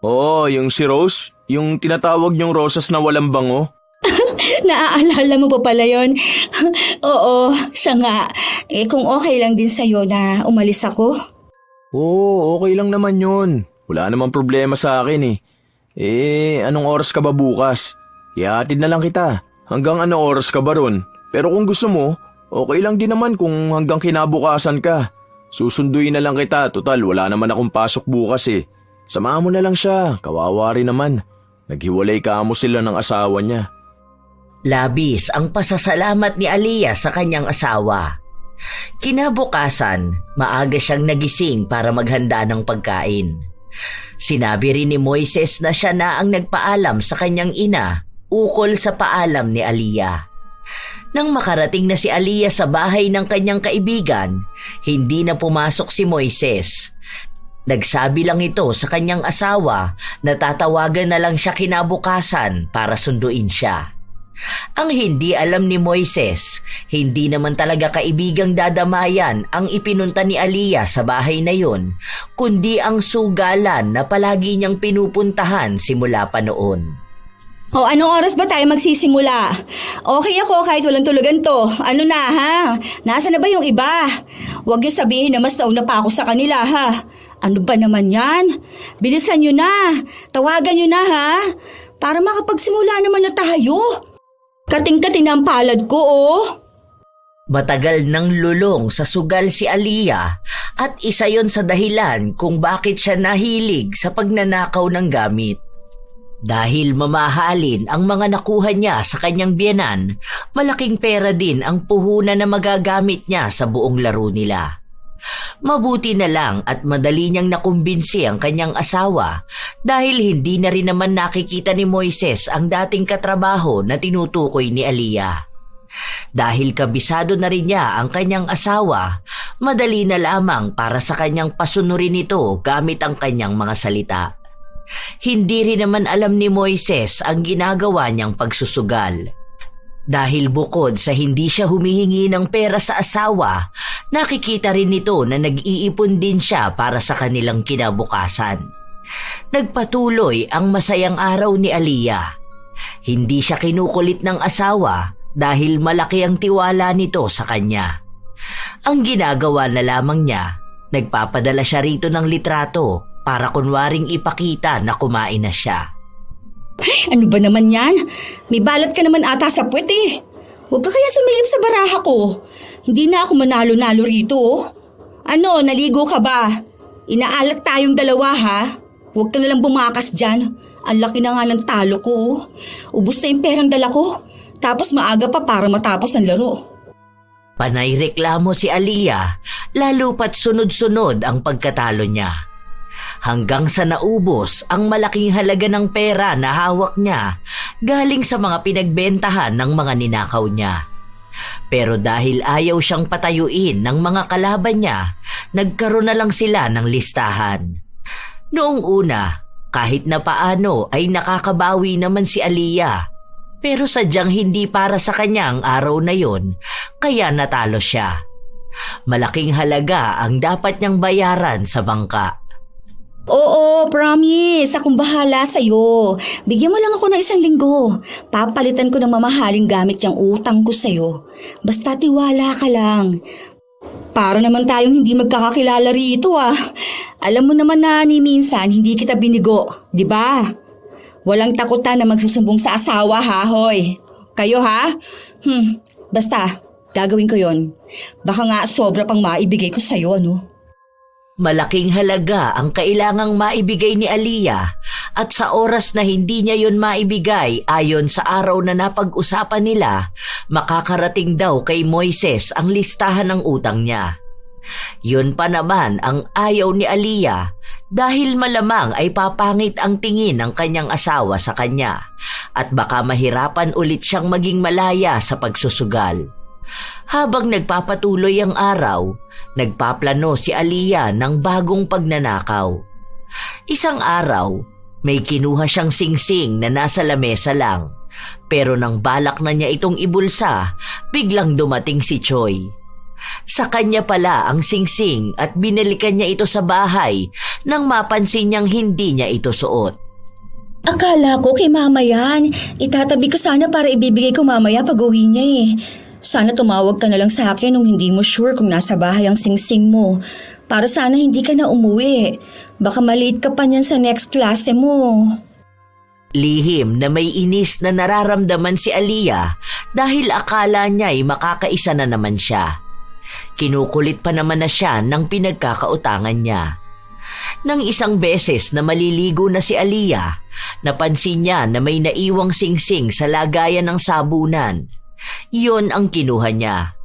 Oo, yung si Rose? Yung tinatawag niyong rosas na walang bango? Naaalala mo pa pala yun? Oo, siya nga. Kung okay lang din sa'yo na umalis ako? Oo, okay lang naman yun. Wala namang problema sa akin eh. Anong oras ka ba bukas? Ihatid na lang kita. Hanggang anong oras ka ba ron? Pero kung gusto mo, okay lang din naman kung hanggang kinabukasan ka. Susunduin na lang kita, total wala naman akong pasok bukas eh. Samahan mo na lang siya, kawawa rin naman. Naghiwalay ka mo sila ng asawa niya. Labis ang pasasalamat ni Aliyah sa kanyang asawa. Kinabukasan, maaga siyang nagising para maghanda ng pagkain. Sinabi rin ni Moises na siya na ang nagpaalam sa kanyang ina ukol sa paalam ni Aliyah. Nang makarating na si Aliyah sa bahay ng kanyang kaibigan, hindi na pumasok si Moises. Nagsabi lang ito sa kanyang asawa na tatawagan na lang siya kinabukasan para sunduin siya. Ang hindi alam ni Moises, hindi naman talaga kaibigang dadamayan ang ipinunta ni Aliyah sa bahay na yon, kundi ang sugalan na palagi niyang pinupuntahan simula pa noon. Anong oras ba tayo magsisimula? Okay ako kahit walang tulugan to. Ano na ha? Nasaan na ba yung iba? Huwag niyo sabihin na mas nauna pa ako sa kanila ha. Ano ba naman yan? Bilisan niyo na. Tawagan niyo na ha. Para makapagsimula naman na tayo. Kating-kating ang palad ko oh. Matagal nang lulong sa sugal si Aliyah at isa yon sa dahilan kung bakit siya nahilig sa pagnanakaw ng gamit. Dahil mamahalin ang mga nakuha niya sa kanyang biyenan, malaking pera din ang puhunan na magagamit niya sa buong laro nila. Mabuti na lang at madali niyang nakumbinsi ang kanyang asawa dahil hindi na rin naman nakikita ni Moises ang dating katrabaho na tinutukoy ni Aliyah. Dahil kabisado na rin niya ang kanyang asawa, madali na lamang para sa kanyang pasunurin ito gamit ang kanyang mga salita. Hindi rin naman alam ni Moises ang ginagawa niyang pagsusugal. Dahil bukod sa hindi siya humihingi ng pera sa asawa, nakikita rin nito na nag-iipon din siya para sa kanilang kinabukasan. Nagpatuloy ang masayang araw ni Aliyah. Hindi siya kinukulit ng asawa dahil malaki ang tiwala nito sa kanya. Ang ginagawa na lamang niya, nagpapadala siya rito ng litrato para kunwaring ipakita na kumain na siya. Ay, ano ba naman yan? May balat ka naman ata sa puwet eh. Huwag ka kaya sumilip sa baraha ko. Hindi na ako manalo-nalo rito. Ano, naligo ka ba? Inaalat tayong dalawa ha? Huwag ka nalang bumakas dyan. Ang laki na nga ng talo ko. Ubus na yung perang dala ko. Tapos maaga pa para matapos ang laro. Panay reklamo si Aliyah, lalo pat sunod-sunod ang pagkatalo niya. Hanggang sa naubos ang malaking halaga ng pera na hawak niya galing sa mga pinagbentahan ng mga ninakaw niya. Pero dahil ayaw siyang patayuin ng mga kalaban niya, nagkaroon na lang sila ng listahan. Noong una, kahit na paano ay nakakabawi naman si Aliyah. Pero sadyang hindi para sa kanya ang araw na yon, kaya natalo siya. Malaking halaga ang dapat niyang bayaran sa bangka. Oo, promise. Akong bahala sa'yo. Bigyan mo lang ako ng 1 linggo. Papalitan ko ng mamahaling gamit yung utang ko sa'yo. Basta tiwala ka lang. Para naman tayong hindi magkakakilala rito ah. Alam mo naman na ni minsan hindi kita binigo, di ba? Walang takutan na magsusumbong sa asawa ha, hoy. Kayo ha? Basta, gagawin ko yon. Baka nga sobra pang maibigay ko sa'yo, ano? Malaking halaga ang kailangang maibigay ni Aliyah at sa oras na hindi niya yon maibigay ayon sa araw na napag-usapan nila, makakarating daw kay Moises ang listahan ng utang niya. Yun pa naman ang ayaw ni Aliyah dahil malamang ay papangit ang tingin ng kanyang asawa sa kanya at baka mahirapan ulit siyang maging malaya sa pagsusugal. Habang nagpapatuloy ang araw, nagpaplano si Aliyah ng bagong pagnanakaw. Isang araw, may kinuha siyang singsing na nasa lamesa lang. Pero nang balak na niya itong ibulsa, biglang dumating si Choi. Sa kanya pala ang singsing at binalikan niya ito sa bahay nang mapansin niyang hindi niya ito suot. Akala ko kay mama yan. Itatabi ko sana para ibibigay ko mamaya pag uwi niya eh. Sana tumawag ka na lang sa akin nung hindi mo sure kung nasa bahay ang singsing mo. Para sana hindi ka na umuwi. Baka maliit ka pa niyan sa next klase mo. Lihim na may inis na nararamdaman si Aliyah dahil akala niya ay makakaisa na naman siya. Kinukulit pa naman na siya ng pinagkakautangan niya. Nang isang beses na maliligo na si Aliyah, napansin niya na may naiwang singsing sa lagayan ng sabunan. Iyon ang kinuha niya.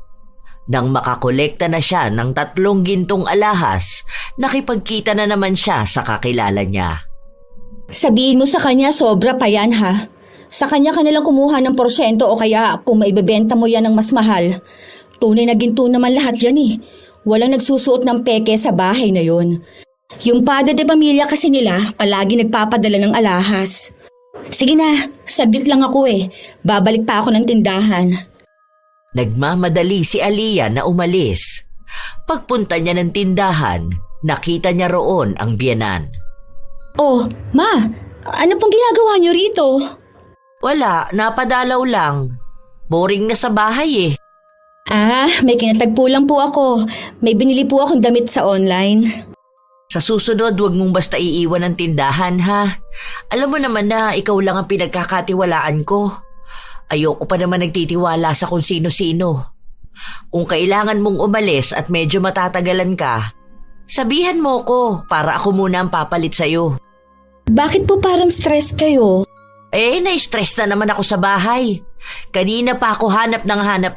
Nang makakolekta na siya ng 3 gintong alahas, nakipagkita na naman siya sa kakilala niya. Sabihin mo sa kanya sobra pa yan ha. Sa kanya ka nalang kumuha ng porsyento o kaya kung maibebenta mo yan ng mas mahal. Tunay na ginto naman lahat yan eh. Walang nagsusuot ng peke sa bahay na yon. Yung padre de pamilya kasi nila palagi nagpapadala ng alahas. Sige na, saglit lang ako eh. Babalik pa ako ng tindahan. Nagmamadali si Aliyah na umalis. Pagpunta niya ng tindahan, nakita niya roon ang biyenan. Oh, ma, ano pong ginagawa niyo rito? Wala, napadalaw lang. Boring na sa bahay eh. Ah, may kinatagpo lang po ako. May binili po akong damit sa online. Sa susunod, huwag mong basta iiwan ang tindahan, ha? Alam mo naman na ikaw lang ang pinagkakatiwalaan ko. Ayoko pa naman nagtitiwala sa kung sino-sino. Kung kailangan mong umalis at medyo matatagalan ka, sabihan mo ko para ako muna ang papalit sa'yo. Bakit po parang stress kayo? Na-stress na naman ako sa bahay. Kanina pa ako hanap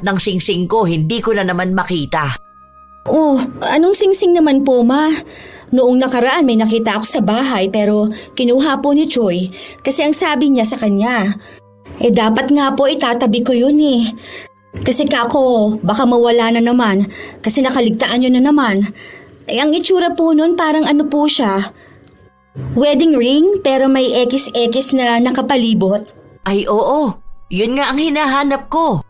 ng singsing ko, hindi ko na naman makita. Oh, anong singsing naman po, ma? Noong nakaraan may nakita ako sa bahay pero kinuha po ni Choi kasi ang sabi niya sa kanya. Dapat nga po itatabi ko yun eh. Kasi kako, baka mawala na naman kasi nakaligtaan nyo na naman. Ang itsura po nun parang ano po siya. Wedding ring pero may X na nakapalibot. Ay oo, Yun nga ang hinahanap ko.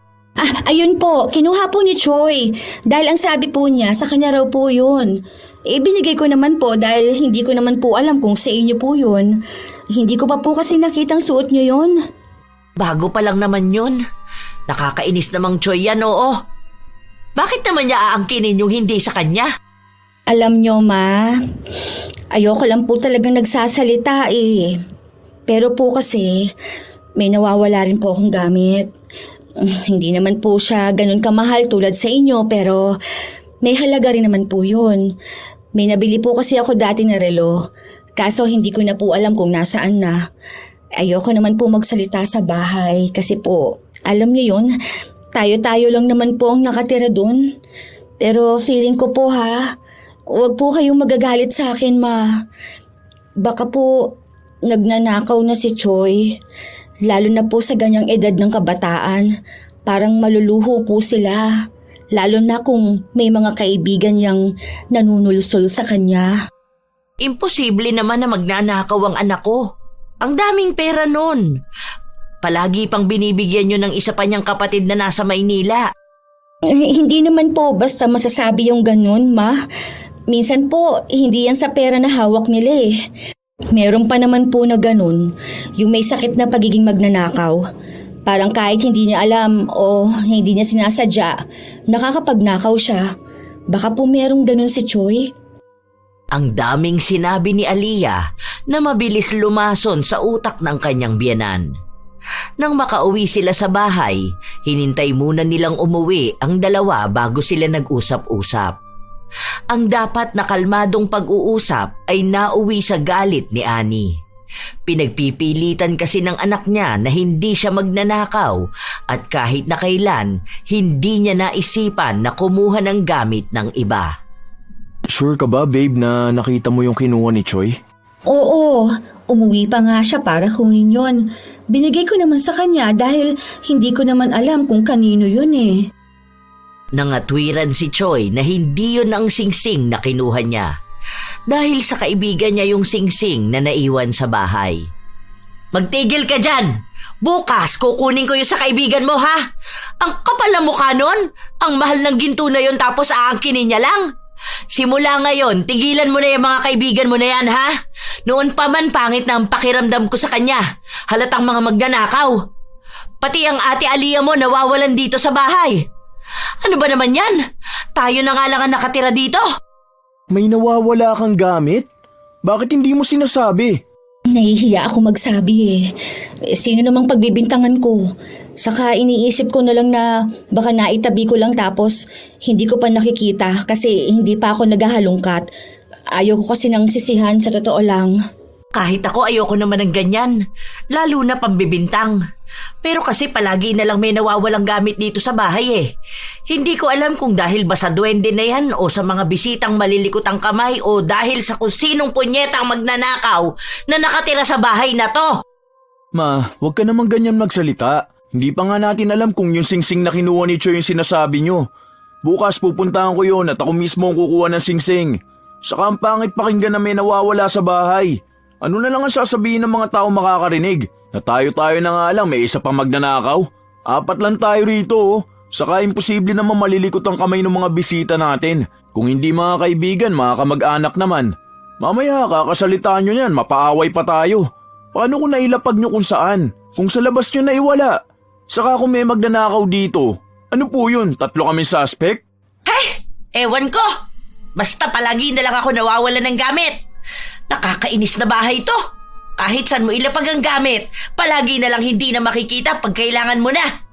Ayun po, kinuha po ni Choi. Dahil ang sabi po niya, sa kanya raw po yun. Binigay ko naman po dahil hindi ko naman po alam kung sa inyo po yun. Hindi ko pa po kasi nakitang suot niyo yun. Bago pa lang naman yun. Nakakainis namang Choi yan, oo. Bakit naman niya aangkinin yung hindi sa kanya? Alam niyo, Ma, ayoko lang po talagang nagsasalita eh. Pero po kasi, may nawawala rin po akong gamit. Hindi naman po siya ganun kamahal tulad sa inyo pero may halaga rin naman po yun. May nabili po kasi ako dati na relo. Kaso hindi ko na po alam kung nasaan na. Ayoko naman po magsalita sa bahay kasi po, alam niyo yun, tayo-tayo lang naman po ang nakatira dun. Pero feeling ko po huwag po kayong magagalit sa akin, Ma. Baka po nagnanakaw na si Choi. Lalo na po sa ganyang edad ng kabataan, parang maluluho po sila. Lalo na kung may mga kaibigan niyang nanunulsol sa kanya. Imposible naman na magnanakaw ang anak ko. Ang daming pera nun. Palagi pang binibigyan nyo ng isa pa niyang kapatid na nasa Maynila. Hindi naman po basta masasabi yung ganun, Ma. Minsan po, hindi yan sa pera na hawak nila eh. Meron pa naman po na ganun, yung may sakit na pagiging magnanakaw. Parang kahit hindi niya alam o hindi niya sinasadya, nakakapagnakaw siya. Baka po merong ganun si Choi. Ang daming sinabi ni Aliyah na mabilis lumason sa utak ng kanyang biyenan. Nang makauwi sila sa bahay, hinintay muna nilang umuwi ang dalawa bago sila nag-usap-usap. Ang dapat na kalmadong pag-uusap ay nauwi sa galit ni Annie. Pinagpipilitan kasi ng anak niya na hindi siya magnanakaw at kahit na kailan, hindi niya naisipan na kumuha ng gamit ng iba. Sure ka ba, babe, na nakita mo yung kinuha ni Choi? Oo, umuwi pa nga siya para kunin yun. Binigay ko naman sa kanya dahil hindi ko naman alam kung kanino yun eh. Nangatwiran si Choi na hindi yun ang singsing na kinuha niya dahil sa kaibigan niya yung singsing na naiwan sa bahay. Magtigil ka dyan! Bukas kukunin ko yung sa kaibigan mo, ha? Ang kapal na mukha nun! Ang mahal ng ginto na yun tapos aangkinin niya lang! Simula ngayon, tigilan mo na yung mga kaibigan mo na yan, ha? Noon pa man pangit na ang pakiramdam ko sa kanya. Halatang mga magnanakaw. Pati ang ate Aliyah mo nawawalan dito sa bahay. Ano ba naman yan? Tayo na nga lang ang nakatira dito. May nawawala kang gamit? Bakit hindi mo sinasabi? Nahihiya ako magsabi eh. Sino namang pagbibintangan ko? Saka iniisip ko na lang na baka naitabi ko lang tapos hindi ko pa nakikita kasi hindi pa ako naghahalungkat. Ayoko kasi nang sisihan sa totoo lang. Kahit ako ayoko naman ng ganyan, lalo na pambibintang. Pero kasi palagi na lang may nawawalang gamit dito sa bahay eh. Hindi ko alam kung dahil ba sa duwende na yan o sa mga bisitang malilikot ang kamay o dahil sa kung sinong punyetang magnanakaw na nakatira sa bahay na to. Ma, huwag ka naman ganyan magsalita. Hindi pa nga natin alam kung yung singsing na kinuha ni Choi yung sinasabi nyo. Bukas pupuntahan ko yun at ako mismo ang kukuha ng singsing. Saka ang pangit pakinggan na may nawawala sa bahay. Ano na lang ang sasabihin ng mga tao makakarinig? Na tayo-tayo na nga lang may isa pang magnanakaw. 4 lang tayo rito oh. Saka imposible naman malilikot ang kamay ng mga bisita natin. Kung hindi mga kaibigan, mga kamag-anak naman. Mamaya kakasalitaan nyo yan, mapaaway pa tayo. Paano kung nailapag nyo kung saan? Kung sa labas nyo naiwala? Saka kung may magnanakaw dito, ano po yun? 3 kami suspect? Hey! Ewan ko! Basta palagi na lang ako nawawala ng gamit. Nakakainis na bahay to. Kahit saan mo ilapag ang gamit, palagi na lang hindi na makikita pag kailangan mo na.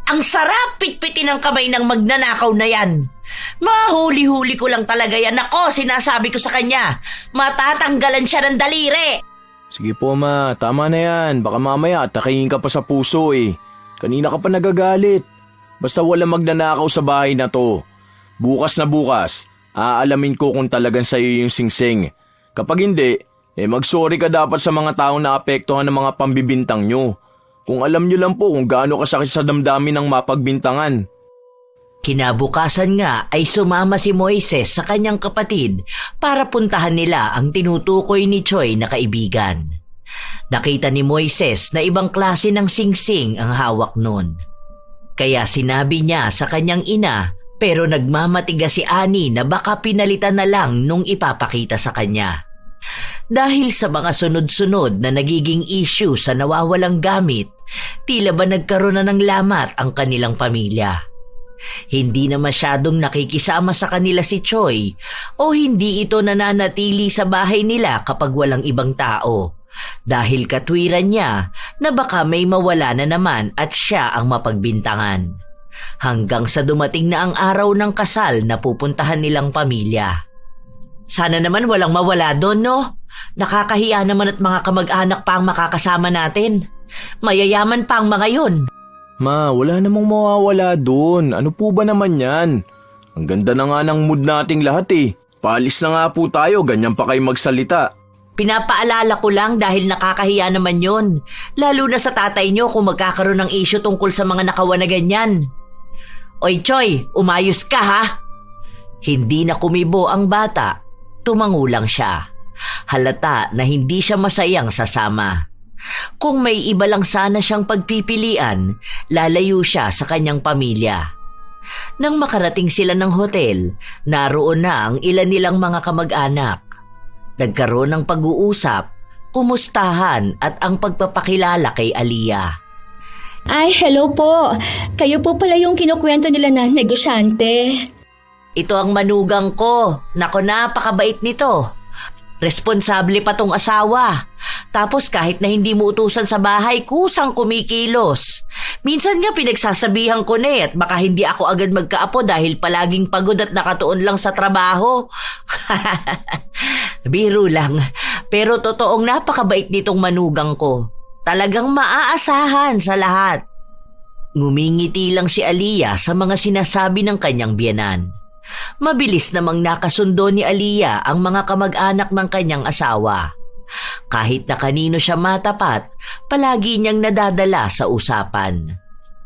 Ang sarap pitpitin ng kamay ng magnanakaw na yan. Mahuli-huli ko lang talaga yan. Ako, sinasabi ko sa kanya, matatanggalan siya ng daliri. Sige po ma, tama na yan. Baka mamaya takayin ka pa sa puso eh. Kanina ka pa nagagalit. Basta wala magnanakaw sa bahay na to. Bukas na bukas, aalamin ko kung talagang sa'yo yung singsing. Kapag hindi, mag-sorry ka dapat sa mga taong naapektuhan ng mga pambibintang nyo. Kung alam nyo lang po kung gaano kasakit sa damdamin ng mapagbintangan. Kinabukasan nga ay sumama si Moises sa kanyang kapatid para puntahan nila ang tinutukoy ni Choi na kaibigan. Nakita ni Moises na ibang klase ng singsing ang hawak nun. Kaya sinabi niya sa kanyang ina, pero nagmamatigas si Ani na baka pinalitan na lang nung ipapakita sa kanya. Dahil sa mga sunod-sunod na nagiging issue sa nawawalang gamit, tila ba nagkaroon na ng lamat ang kanilang pamilya. Hindi na masyadong nakikisama sa kanila si Choi o hindi ito nananatili sa bahay nila kapag walang ibang tao. Dahil katwiran niya na baka may mawala na naman at siya ang mapagbintangan. Hanggang sa dumating na ang araw ng kasal na pupuntahan nilang pamilya. Sana naman walang mawala doon, no? Nakakahiya naman at mga kamag-anak pa ang makakasama natin. Mayayaman pa ang mga yun. Ma, wala namang mawawala doon. Ano po ba naman yan? Ang ganda na nga ng mood nating lahat eh. Paalis na nga po tayo, ganyan pa kayo magsalita. Pinapaalala ko lang dahil nakakahiya naman yun. Lalo na sa tatay nyo kung magkakaroon ng issue tungkol sa mga nakawan na ganyan. Oy Choy, umayos ka ha? Hindi na kumibo ang bata. Tumangulang siya. Halata na hindi siya masayang sasama. Kung may iba lang sana siyang pagpipilian, lalayo siya sa kanyang pamilya. Nang makarating sila ng hotel, naroon na ang ilan nilang mga kamag-anak. Nagkaroon ng pag-uusap, kumustahan at ang pagpapakilala kay Aliyah. Ay, hello po. Kayo po pala yung kinukwento nila na negosyante. Ito ang manugang ko. Nako, napakabait nito. Responsable pa tong asawa. Tapos kahit na hindi mo utusan sa bahay, kusang kumikilos. Minsan nga pinagsasabihan ko na at baka hindi ako agad magkaapo dahil palaging pagod at nakatuon lang sa trabaho. Biro lang. Pero totoong napakabait nitong manugang ko. Talagang maaasahan sa lahat. Ngumingiti lang si Aliyah sa mga sinasabi ng kanyang biyenan. Mabilis namang nakasundo ni Aliyah ang mga kamag-anak ng kanyang asawa. Kahit na kanino siya matapat, palagi niyang nadadala sa usapan.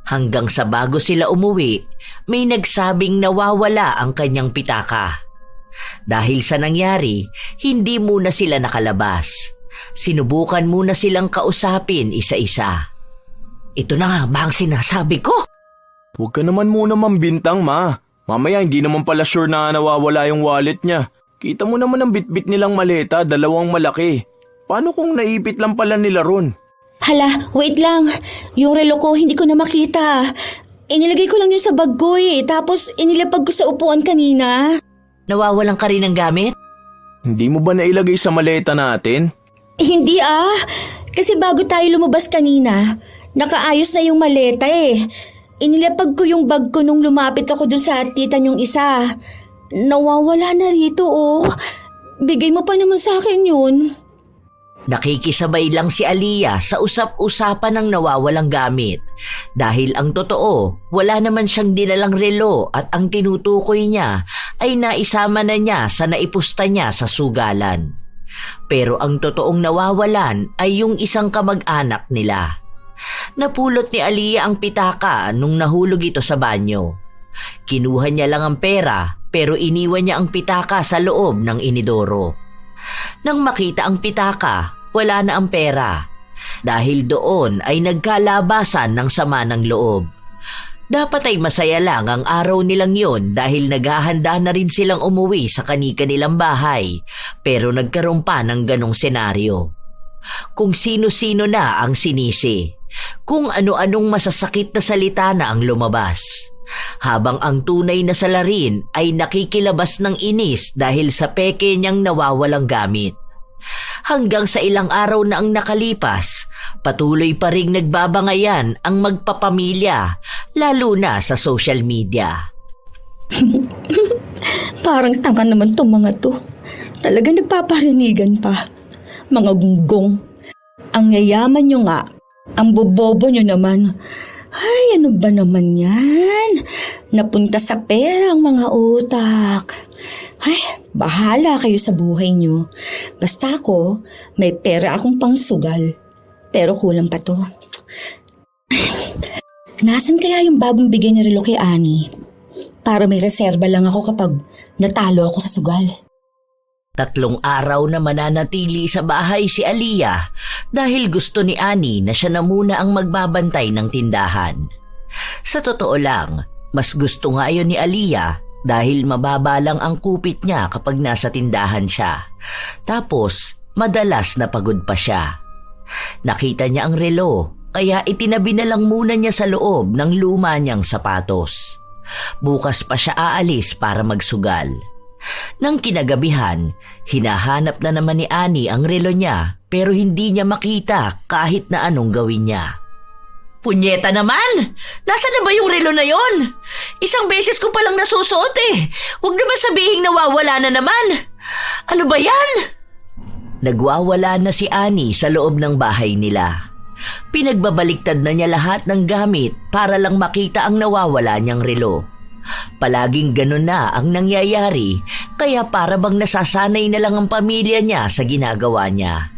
Hanggang sa bago sila umuwi, may nagsabing nawawala ang kanyang pitaka. Dahil sa nangyari, hindi muna sila nakalabas. Sinubukan muna silang kausapin isa-isa. Ito na nga ba ang sinasabi ko? Huwag ka naman muna mambintang, ma. Mamaya hindi naman pala sure na nawawala yung wallet niya. Kita mo naman ang bitbit nilang maleta, dalawang malaki. Paano kung naipit lang pala nila ron? Hala, wait lang. Yung relo ko hindi ko na makita. Inilagay ko lang yun sa bag ko eh. Tapos inilapag ko sa upuan kanina. Nawawalan ka rin ng gamit? Hindi mo ba nailagay sa maleta natin? Hindi ah. Kasi bago tayo lumabas kanina, nakaayos na yung maleta eh. Inilapag ko yung bag ko nung lumapit ako dun sa tita niyong isa. Nawawala na rito oh. Bigay mo pa naman sa akin yun. Nakikisabay lang si Aliyah sa usap-usapan ng nawawalang gamit. Dahil ang totoo, wala naman siyang dinalang relo at ang tinutukoy niya ay naisama na niya sa naipusta niya sa sugalan. Pero ang totoong nawawalan ay yung isang kamag-anak nila. Napulot ni Aliyah ang pitaka nung nahulog ito sa banyo. Kinuha niya lang ang pera pero iniwan niya ang pitaka sa loob ng inidoro. Nang makita ang pitaka, wala na ang pera. Dahil doon ay nagkalabasan ng sama ng loob. Dapat ay masaya lang ang araw nilang yon dahil naghahanda na rin silang umuwi sa kani-kanilang bahay pero nagkaroon pa ng ganong senaryo. Kung sino-sino na ang sinisi. Kung ano-anong masasakit na salita na ang lumabas. Habang ang tunay na salarin ay nakikilabas ng inis dahil sa peke niyang nawawalang gamit. Hanggang sa ilang araw na ang nakalipas, patuloy pa ring nagbabangayan ang magpapamilya, lalo na sa social media. Parang tanga naman tong mga to. Talaga nagpaparinigan pa. Mga gunggong. Ang yayaman nyo nga. Ang bobobo nyo naman. Ay, ano ba naman yan? Napunta sa pera ang mga utak. Ay, bahala kayo sa buhay nyo. Basta ako, may pera akong pangsugal. Pero kulang pa to. Nasaan kaya yung bagong bigay ni relo kay Ani? Para may reserba lang ako kapag natalo ako sa sugal. 3 araw na mananatili sa bahay si Aliyah dahil gusto ni Annie na siya na muna ang magbabantay ng tindahan. Sa totoo lang, mas gusto nga yun ni Aliyah dahil mababa lang ang kupit niya kapag nasa tindahan siya. Tapos, madalas na pagod pa siya. Nakita niya ang relo, kaya itinabi na lang muna niya sa loob ng luma niyang sapatos. Bukas pa siya aalis para magsugal. Nang kinagabihan, hinahanap na naman ni Annie ang relo niya pero hindi niya makita kahit na anong gawin niya. Punyeta naman! Nasaan na ba yung relo na yon? Isang beses ko palang nasusuot eh. Huwag naman sabihing nawawala na naman. Ano ba yan? Nagwawala na si Annie sa loob ng bahay nila. Pinagbabaliktad na niya lahat ng gamit para lang makita ang nawawala niyang relo. Palaging ganun na ang nangyayari, kaya para bang nasasanay na lang ang pamilya niya sa ginagawa niya.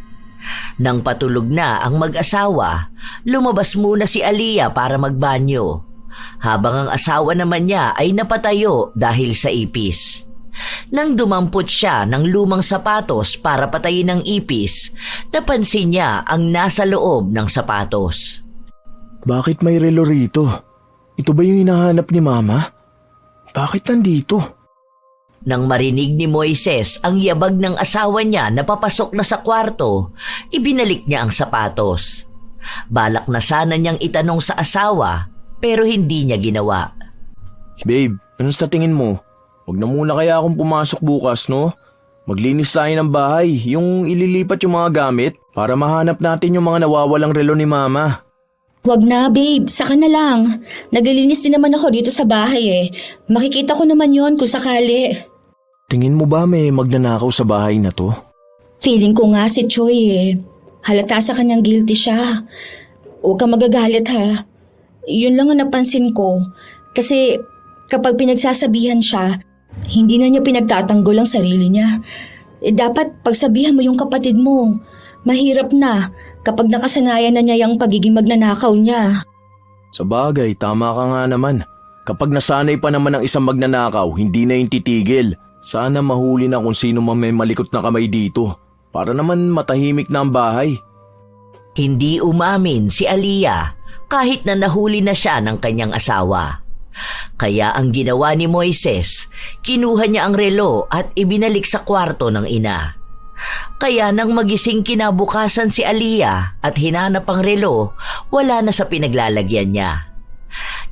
Nang patulog na ang mag-asawa, lumabas muna si Aliyah para magbanyo, habang ang asawa naman niya ay napatayo dahil sa ipis. Nang dumampot siya ng lumang sapatos para patayin ang ipis, napansin niya ang nasa loob ng sapatos. Bakit may relo rito? Ito ba yung hinahanap ni Mama? Bakit nandito? Nang marinig ni Moises ang yabag ng asawa niya na papasok na sa kwarto, ibinalik niya ang sapatos. Balak na sana niyang itanong sa asawa, pero hindi niya ginawa. Babe, ano sa tingin mo? Huwag na muna kaya akong pumasok bukas, no? Maglinis tayo ng bahay, yung ililipat yung mga gamit para mahanap natin yung mga nawawalang relo ni Mama. Wag na, babe. Saka na lang. Naglilinis din naman ako dito sa bahay eh. Makikita ko naman yon kung sakali. Tingin mo ba may magnanakaw sa bahay na to? Feeling ko nga si Choi eh. Halata sa kanyang guilty siya. Huwag kang magagalit ha. Yun lang ang napansin ko. Kasi kapag pinagsasabihan siya, hindi na niya pinagtatanggol ang sarili niya. Dapat pagsabihan mo yung kapatid mo. Mahirap na kapag nakasanayan na niya yung pagiging magnanakaw niya. Sa bagay, tama ka nga naman. Kapag nasanay pa naman ang isang magnanakaw, hindi na yung titigil. Sana mahuli na kung sino man may malikot na kamay dito. Para naman matahimik na ang bahay. Hindi umamin si Aliyah kahit na nahuli na siya ng kanyang asawa. Kaya ang ginawa ni Moises, kinuha niya ang relo at ibinalik sa kwarto ng ina. Kaya nang magising kinabukasan si Aliyah at hinanap ang relo, wala na sa pinaglalagyan niya.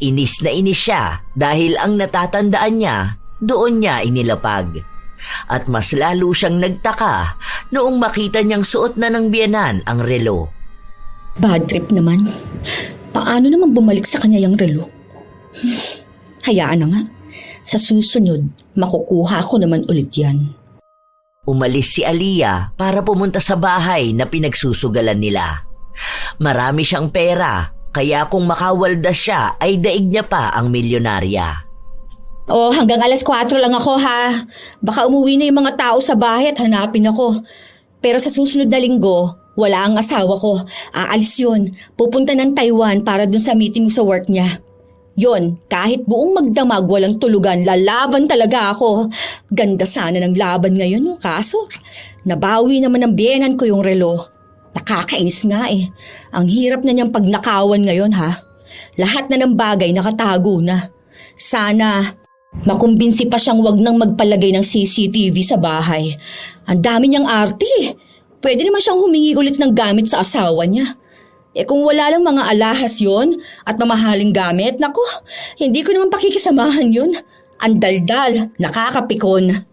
Inis na inis siya dahil ang natatandaan niya, doon niya inilapag. At mas lalo siyang nagtaka noong makita niyang suot na ng biyenan ang relo. Bad trip naman. Paano naman bumalik sa kanya yung relo? Hayaan na nga. Sa susunod, makukuha ko naman ulit yan. Umalis si Aliyah para pumunta sa bahay na pinagsusugalan nila. Marami siyang pera, kaya kung makawaldas siya ay daig niya pa ang milyonarya. Oh, hanggang 4:00 lang ako ha. Baka umuwi na yung mga tao sa bahay at hanapin ako. Pero sa susunod na linggo, wala ang asawa ko. Aalis yun. Pupunta ng Taiwan para dun sa meeting sa work niya. Yon, kahit buong magdamag walang tulugan, lalaban talaga ako. Ganda sana ng laban ngayon, no? Kaso nabawi naman ng biyenan ko yung relo. Nakakainis nga eh. Ang hirap na niyang pagnakawan ngayon ha. Lahat na ng bagay nakatago na. Sana makumbinsi pa siyang wag nang magpalagay ng CCTV sa bahay. Ang dami niyang arte. Pwede naman siyang humingi ulit ng gamit sa asawa niya. Kung wala lang mga alahas yon at mamahaling gamit, naku, hindi ko naman pakikisamahan yun. Ang daldal, nakakapikon.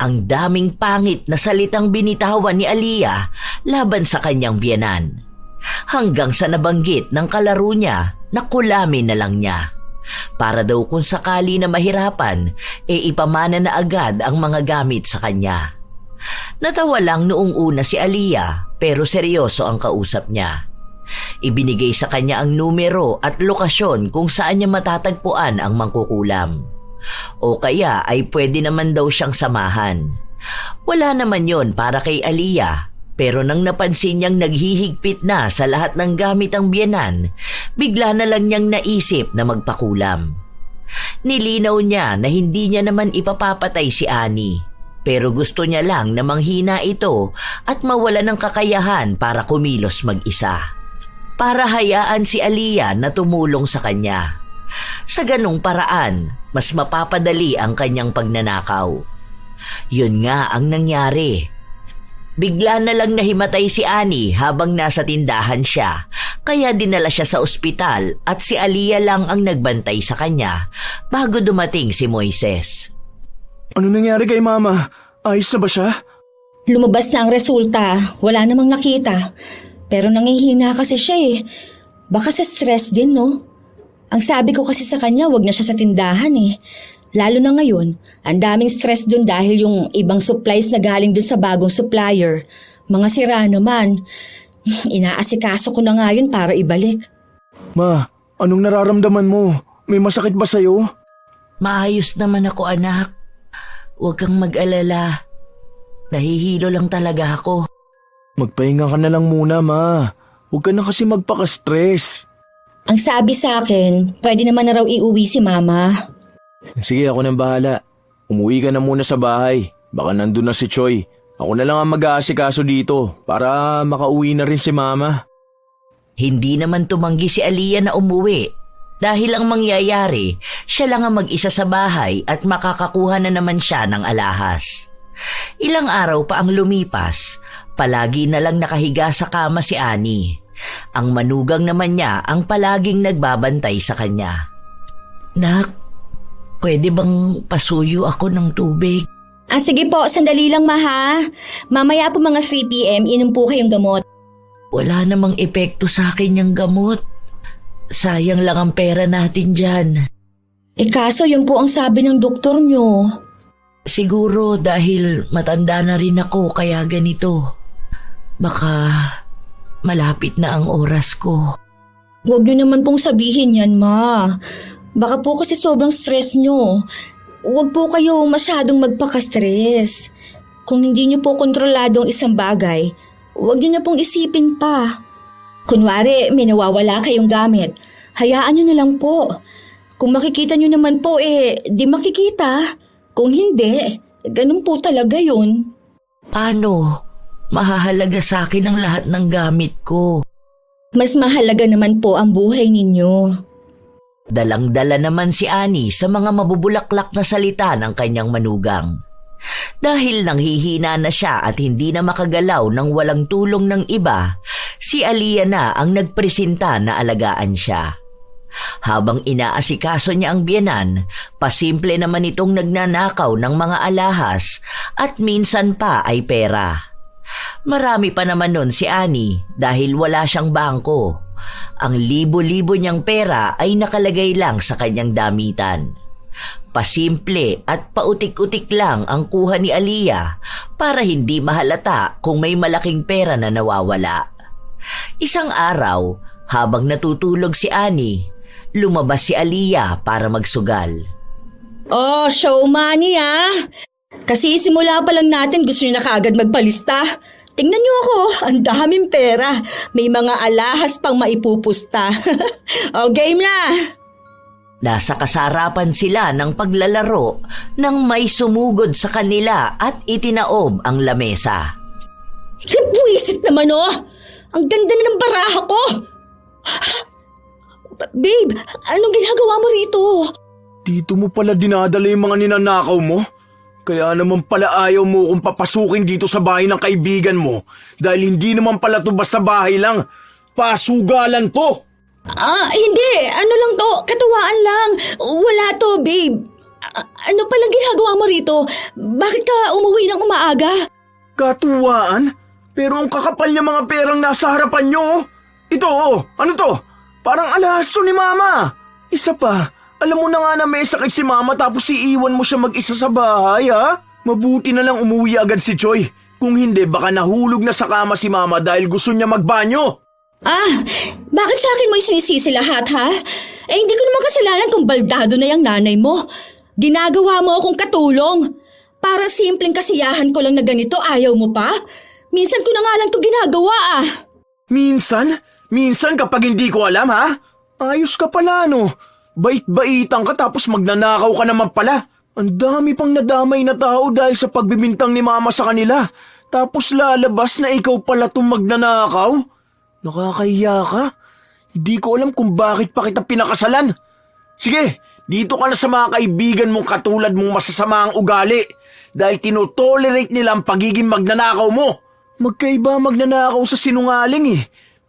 Ang daming pangit na salitang binitawan ni Aliyah laban sa kanyang biyenan. Hanggang sa nabanggit ng kalaro niya na kulamin na lang niya. Para daw kung sakali na mahirapan, ipamana na agad ang mga gamit sa kanya. Natawa lang noong una si Aliyah pero seryoso ang kausap niya. Ibinigay sa kanya ang numero at lokasyon kung saan niya matatagpuan ang mangkukulam. O kaya ay pwede naman daw siyang samahan. Wala naman yon para kay Aliyah, pero nang napansin niyang naghihigpit na sa lahat ng gamit ang biyenan, bigla na lang niyang naisip na magpakulam. Nilinaw niya na hindi niya naman ipapapatay si Annie. Pero gusto niya lang na manghina ito at mawala ng kakayahan para kumilos mag-isa. Para hayaan si Aliyah na tumulong sa kanya. Sa ganong paraan, mas mapapadali ang kanyang pagnanakaw. Yun nga ang nangyari. Bigla na lang nahimatay si Annie habang nasa tindahan siya, kaya dinala siya sa ospital at si Aliyah lang ang nagbantay sa kanya bago dumating si Moises. Ano nangyari kay Mama? Ayos na ba siya? Lumabas na ang resulta. Wala namang nakita. Pero nangihina kasi siya eh. Baka sa stress din, no? Ang sabi ko kasi sa kanya, wag na siya sa tindahan eh. Lalo na ngayon, ang daming stress dun dahil yung ibang supplies na galing dun sa bagong supplier. Mga sira naman. Inaasikaso ko na nga yun para ibalik. Ma, anong nararamdaman mo? May masakit ba sa'yo? Maayos naman ako, anak. Huwag kang mag-alala. Nahihilo lang talaga ako. Magpahinga ka na lang muna, Ma. Huwag ka na kasi magpaka-stress. Ang sabi sa akin, pwede naman na raw iuwi si Mama. Sige, ako nang bahala. Umuwi ka na muna sa bahay. Baka nandun na si Choi. Ako na lang ang mag-aasikaso dito para makauwi na rin si Mama. Hindi naman tumanggi si Aliyah na umuwi. Dahil ang mangyayari, siya lang ang mag-isa sa bahay at makakakuha na naman siya ng alahas. Ilang araw pa ang lumipas, palagi na lang nakahiga sa kama si Annie. Ang manugang naman niya ang palaging nagbabantay sa kanya. Nak, pwede bang pasuyo ako ng tubig? Sige po, sandali lang ha. Mamaya po mga 3 p.m. inom po kayong gamot. Wala namang epekto sa akin yung gamot. Sayang lang ang pera natin dyan. Kaso yun po ang sabi ng doktor nyo. Siguro dahil matanda na rin ako kaya ganito. Baka malapit na ang oras ko. Huwag nyo naman pong sabihin yan, Ma. Baka po kasi sobrang stress nyo. Huwag po kayo masyadong magpaka-stress. Kung hindi nyo po kontrolado ang isang bagay, huwag nyo na pong isipin pa. Kunwari, may nawawala kayong gamit. Hayaan nyo na lang po. Kung makikita nyo naman po, di makikita. Kung hindi, ganun po talaga yun. Paano? Mahahalaga sa akin ang lahat ng gamit ko. Mas mahalaga naman po ang buhay ninyo. Dalang-dala naman si Annie sa mga mabubulaklak na salita ng kanyang manugang. Dahil nanghihina na siya at hindi na makagalaw ng walang tulong ng iba, si Aliyah na ang nagpresenta na alagaan siya. Habang inaasikaso niya ang biyenan, pasimple naman itong nagnanakaw ng mga alahas at minsan pa ay pera. Marami pa naman nun si Annie dahil wala siyang bangko. Ang libo-libo niyang pera ay nakalagay lang sa kanyang damitan. Pasimple at pautik-utik lang ang kuha ni Aliyah para hindi mahalata kung may malaking pera na nawawala. Isang araw, habang natutulog si Annie, lumabas si Aliyah para magsugal. Oh, show money Kasi simula pa lang natin gusto niyo na kaagad magpalista. Tingnan niyo ako, ang daming pera. May mga alahas pang maipupusta. Game na! Nasa kasarapan sila ng paglalaro nang may sumugod sa kanila at itinaob ang lamesa. Buwisit naman Ang ganda na ng baraha ko! Babe, anong ginagawa mo rito? Dito mo pala dinadala yung mga ninanakaw mo? Kaya naman pala ayaw mo kung papasukin dito sa bahay ng kaibigan mo dahil hindi naman pala to basta bahay lang. Pasugalan to! Hindi. Ano lang to? Katuwaan lang. Wala to, babe. Ano palang ginagawa mo rito? Bakit ka umuwi ng umaaga? Katuwaan? Pero ang kakapal niya mga perang nasa harapan nyo. Ito, ano to? Parang alahas to ni Mama. Isa pa, alam mo na nga na may sakit si Mama tapos iiwan mo siya mag-isa sa bahay, ha? Mabuti na lang umuwi agad si Choi. Kung hindi, baka nahulog na sa kama si Mama dahil gusto niya magbanyo. Bakit sa akin mo isinisisi lahat, ha? Hindi ko naman kasalanan kung baldado na yung nanay mo. Ginagawa mo akong katulong. Para simpleng kasiyahan ko lang na ganito, ayaw mo pa? Minsan ko na nga lang ito ginagawa, Minsan? Minsan kapag hindi ko alam, ha? Ayos ka pala, no? Bait-baitan ka tapos magnanakaw ka naman pala. Ang dami pang nadamay na tao dahil sa pagbibintang ni Mama sa kanila. Tapos lalabas na ikaw pala itong magnanakaw? Nakakahiya ka? Hindi ko alam kung bakit pa kita pinakasalan. Sige, dito ka na sa mga kaibigan mong katulad mong masasama ang ugali dahil tinotolerate nila ang pagiging magnanakaw mo. Magkaiba magnanakaw sa sinungaling eh,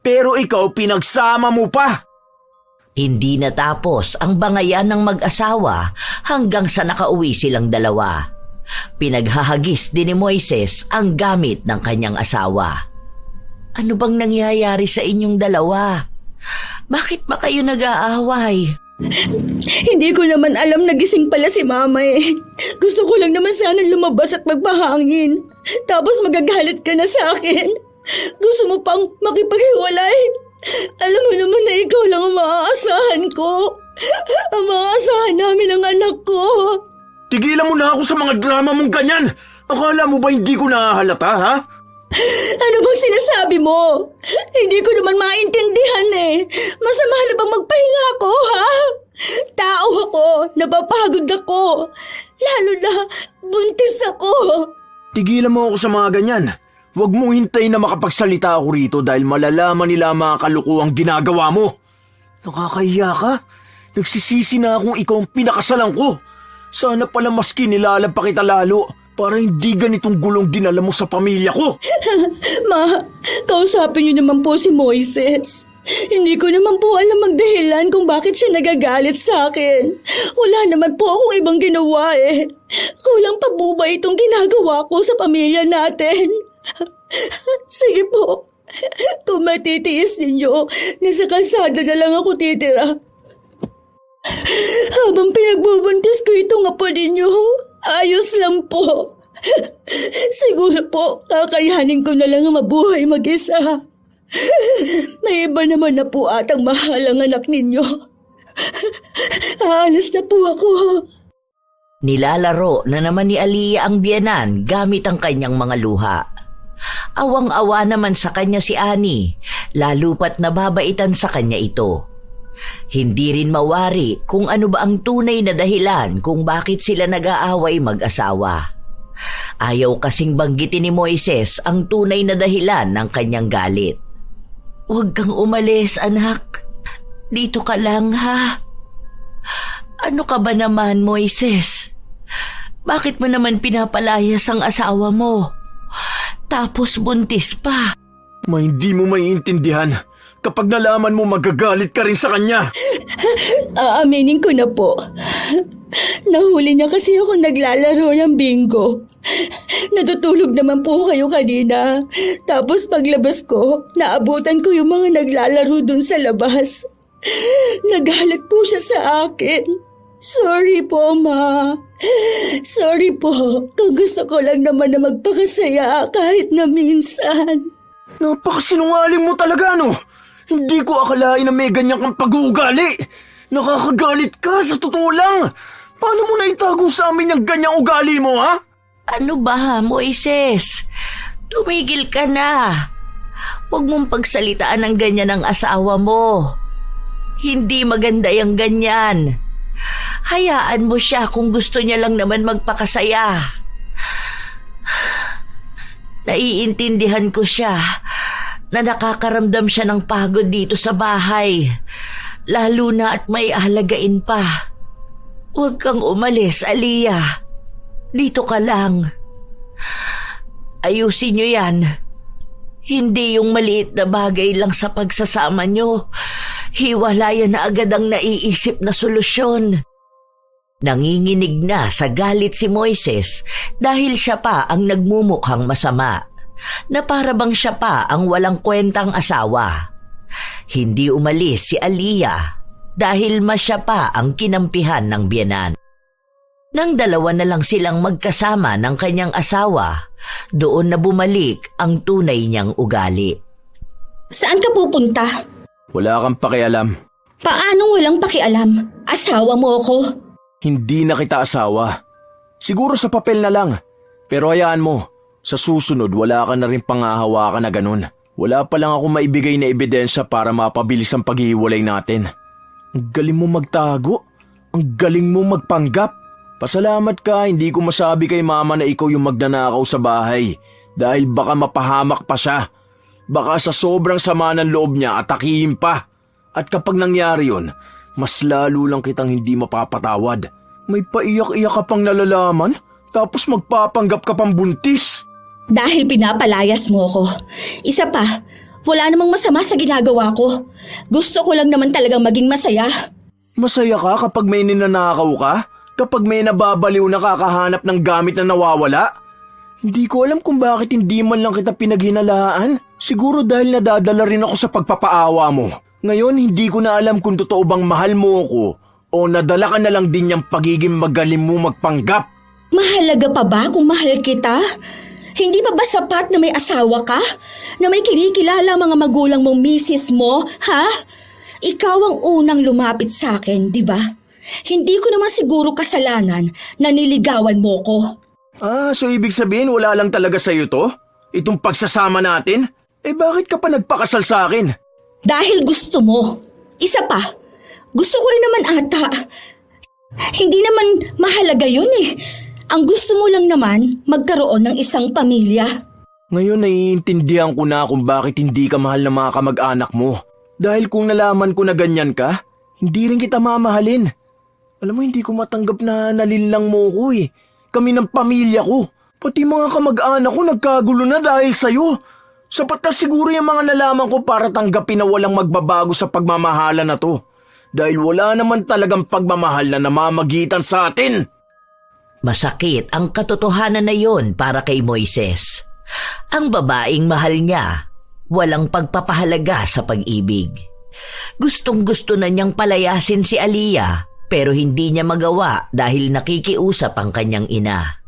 pero ikaw pinagsama mo pa. Hindi natapos ang bangayan ng mag-asawa hanggang sa nakauwi silang dalawa. Pinaghahagis din ni Moises ang gamit ng kanyang asawa. Ano bang nangyayari sa inyong dalawa? Bakit ba kayo nag-aaway? Hindi ko naman alam na gising pala si Mama eh. Gusto ko lang naman sana lumabas at magpahangin. Tapos magagalit ka na sa akin. Gusto mo pang makipaghiwalay? Alam mo naman na ikaw lang ang maaasahan ko. Ang maaasahan namin ng anak ko. Tigilan mo na ako sa mga drama mong ganyan. Akala mo ba hindi ko nahahalata, ha? Ano bang sinasabi mo? Hindi ko naman maintindihan eh. Masama na bang magpahinga ako, ha? Tao ako, napapagod ako. Lalo na, buntis ako. Tigilan mo ako sa mga ganyan. Huwag mong hintayin na makapagsalita ako rito dahil malalaman nila ang mga kalukuhang ginagawa mo. Nakakahiya ka? Nagsisisi na akong ikaw ang pinakasalan ko. Sana pala maski nilalab pa kita lalo para hindi ganitong gulong dinala mo sa pamilya ko. Ma, kausapin niyo naman po si Moises. Hindi ko naman po alam ang dahilan kung bakit siya nagagalit sa akin. Wala naman po akong ibang ginawa eh. Kulang pa po ba itong ginagawa ko sa pamilya natin? Sige po, kung matitiis ninyo, nasa kalsada na lang ako titira. Habang pinagbubuntis ko itong apo ninyo, ayos lang po. Siguro po, kakayanin ko na lang ang mabuhay mag-isa. May iba naman na po atang mahal ang anak ninyo. Aalis na po ako. Nilalaro na naman ni Aliyah ang biyenan gamit ang kanyang mga luha. Awang-awa naman sa kanya si Annie, lalo pat nababaitan sa kanya ito. Hindi rin mawari kung ano ba ang tunay na dahilan kung bakit sila nag-aaway mag-asawa. Ayaw kasing banggitin ni Moises ang tunay na dahilan ng kanyang galit. Huwag kang umalis, anak. Dito ka lang, ha? Ano ka ba naman, Moises? Bakit mo naman pinapalayas ang asawa mo? Tapos buntis pa. Hindi mo maiintindihan. Kapag nalaman mo, magagalit ka rin sa kanya. Aaminin ko na po. Nahuli niya kasi ako naglalaro ng bingo. Natutulog naman po kayo kanina. Tapos paglabas ko, naabutan ko yung mga naglalaro dun sa labas. Nagalit po siya sa akin. Sorry po, Ma. Sorry po kung gusto ko lang naman na magpakasaya kahit na minsan. Napakasinungaling mo talaga, no? Hindi ko akalain na may ganyan kang pag-uugali. Nakakagalit ka, sa totoo lang. Paano mo naitago sa amin yung ganyang ugali mo, ha? Ano ba, Moises? Tumigil ka na. Huwag mong pagsalitaan ng ganyan ang asawa mo. Hindi maganda yung ganyan. Hayaan mo siya kung gusto niya lang naman magpakasaya. Naiintindihan ko siya na nakakaramdam siya ng pagod dito sa bahay, lalo na at may ahalagain pa. Huwag kang umalis, Aliyah. Dito ka lang. Ayusin niyo yan. Hindi yung maliit na bagay lang sa pagsasama niyo. Hiwalayan na agad ang naiisip na solusyon. Nanginginig na sa galit si Moises dahil siya pa ang nagmumukhang masama, na para bang siya pa ang walang kwentang asawa. Hindi umalis si Aliyah dahil siya pa ang kinampihan ng biyenan. Nang dalawa na lang silang magkasama ng kanyang asawa, doon na bumalik ang tunay niyang ugali. Saan ka pupunta? Wala kang pakialam. Paanong walang pakialam? Asawa mo ako? Hindi na kita asawa. Siguro sa papel na lang. Pero hayaan mo, sa susunod wala ka na rin pangahawakan na ganun. Wala pa lang ako maibigay na ebidensya para mapabilis ang paghihiwalay natin. Ang galing mo magtago. Ang galing mo magpanggap. Pasalamat ka, hindi ko masabi kay mama na ikaw yung magnanakaw sa bahay dahil baka mapahamak pa siya. Baka sa sobrang sama ng loob niya atakihin pa. At kapag nangyari yun, mas lalo lang kitang hindi mapapatawad. May paiyak-iyak ka pang nalalaman, tapos magpapanggap ka pang buntis. Dahil pinapalayas mo ko. Isa pa, wala namang masama sa ginagawa ko. Gusto ko lang naman talagang maging masaya. Masaya ka kapag may ninanakaw ka? Kapag may nababaliw na kakahanap ng gamit na nawawala? Hindi ko alam kung bakit hindi man lang kita pinaghinalaan. Siguro dahil nadadala rin ako sa pagpapaawa mo. Ngayon hindi ko na alam kung totoo bang mahal mo ako o nadala ka na lang din yung pagiging magaling mo magpanggap. Mahalaga pa ba kung mahal kita? Hindi pa ba sapat na may asawa ka? Na may kinikilala mga magulang mong misis mo, ha? Ikaw ang unang lumapit sa akin, di ba? Hindi ko naman siguro kasalanan na niligawan mo ko. So ibig sabihin wala lang talaga sa'yo to? Itong pagsasama natin? Bakit ka pa nagpakasal sa akin? Dahil gusto mo. Isa pa, gusto ko rin naman ata. Hindi naman mahalaga yun eh. Ang gusto mo lang naman magkaroon ng isang pamilya. Ngayon naiintindihan ko na kung bakit hindi ka mahal ng mga kamag-anak mo. Dahil kung nalaman ko na ganyan ka, hindi rin kita mamahalin. Alam mo, hindi ko matanggap na nalinlang mo ko eh. Kami ng pamilya ko. Pati mga kamag-anak ko nagkagulo na dahil sa'yo. Sapat na siguro yung mga nalaman ko para tanggapin na walang magbabago sa pagmamahala na to. Dahil wala naman talagang pagmamahal na namamagitan sa atin. Masakit ang katotohanan na yon para kay Moises. Ang babaeng mahal niya, walang pagpapahalaga sa pag-ibig. Gustong-gusto na niyang palayasin si Aliyah, pero hindi niya magawa dahil nakikiusap ang kanyang ina.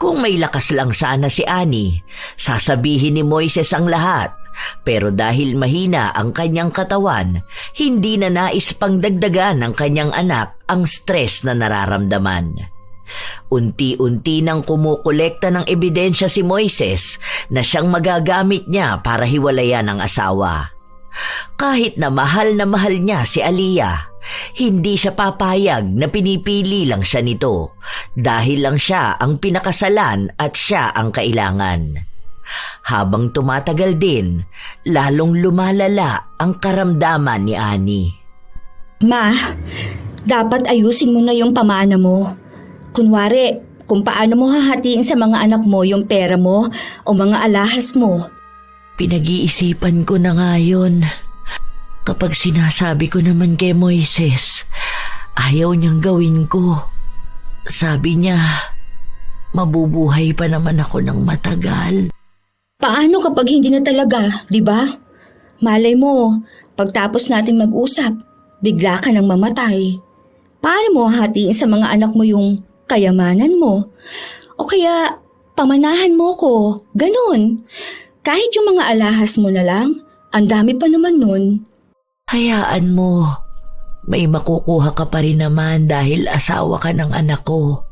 Kung may lakas lang sana si Annie, sasabihin ni Moises ang lahat. Pero dahil mahina ang kanyang katawan, hindi na nais pang dagdagan ng kanyang anak ang stress na nararamdaman. Unti-unti nang kumukolekta ng ebidensya si Moises na siyang magagamit niya para hiwalayan ang asawa. Kahit na mahal niya si Aliyah, hindi siya papayag na pinipili lang siya nito dahil lang siya ang pinakasalan at siya ang kailangan. Habang tumatagal din, lalong lumalala ang karamdaman ni Annie. Ma, dapat ayusin mo na yung pamana mo. Kunwari, kung paano mo hahatiin sa mga anak mo yung pera mo o mga alahas mo. Pinag-iisipan ko na nga yun. Kapag sinasabi ko naman kay Moises, ayaw niyang gawin ko. Sabi niya, mabubuhay pa naman ako ng matagal. Paano kapag hindi na talaga, di ba? Malay mo, pagtapos natin mag-usap, bigla ka nang mamatay. Paano mo hahatiin sa mga anak mo yung kayamanan mo? O kaya, pamanahan mo ko, ganun. Kahit yung mga alahas mo na lang, ang dami pa naman nun. Hayaan mo, may makukuha ka pa rin naman dahil asawa ka ng anak ko.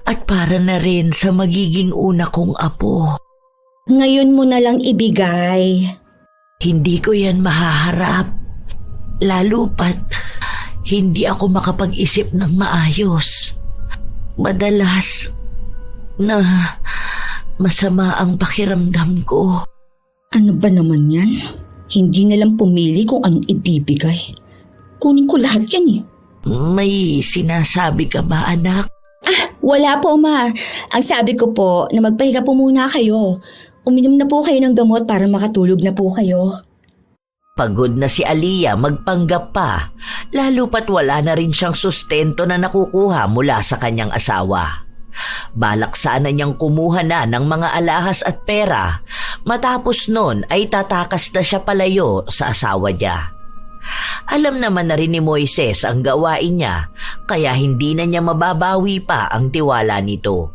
At para na rin sa magiging una kong apo. Ngayon mo na lang ibigay. Hindi ko yan mahaharap. Lalo pat, hindi ako makapag-isip ng maayos. Madalas na masama ang pakiramdam ko. Ano ba naman yan? Hindi na lang pumili kung anong ibibigay. Kunin ko lahat yan eh. May sinasabi ka ba, anak? Wala po, Ma. Ang sabi ko po na magpahinga po muna kayo. Uminom na po kayo ng gamot para makatulog na po kayo. Pagod na si Aliyah magpanggap pa, lalo pat wala na rin siyang sustento na nakukuha mula sa kanyang asawa. Balak sana niyang kumuha na ng mga alahas at pera, matapos nun ay tatakas na siya palayo sa asawa niya. Alam naman na rin ni Moises ang gawain niya, kaya hindi na niya mababawi pa ang tiwala nito.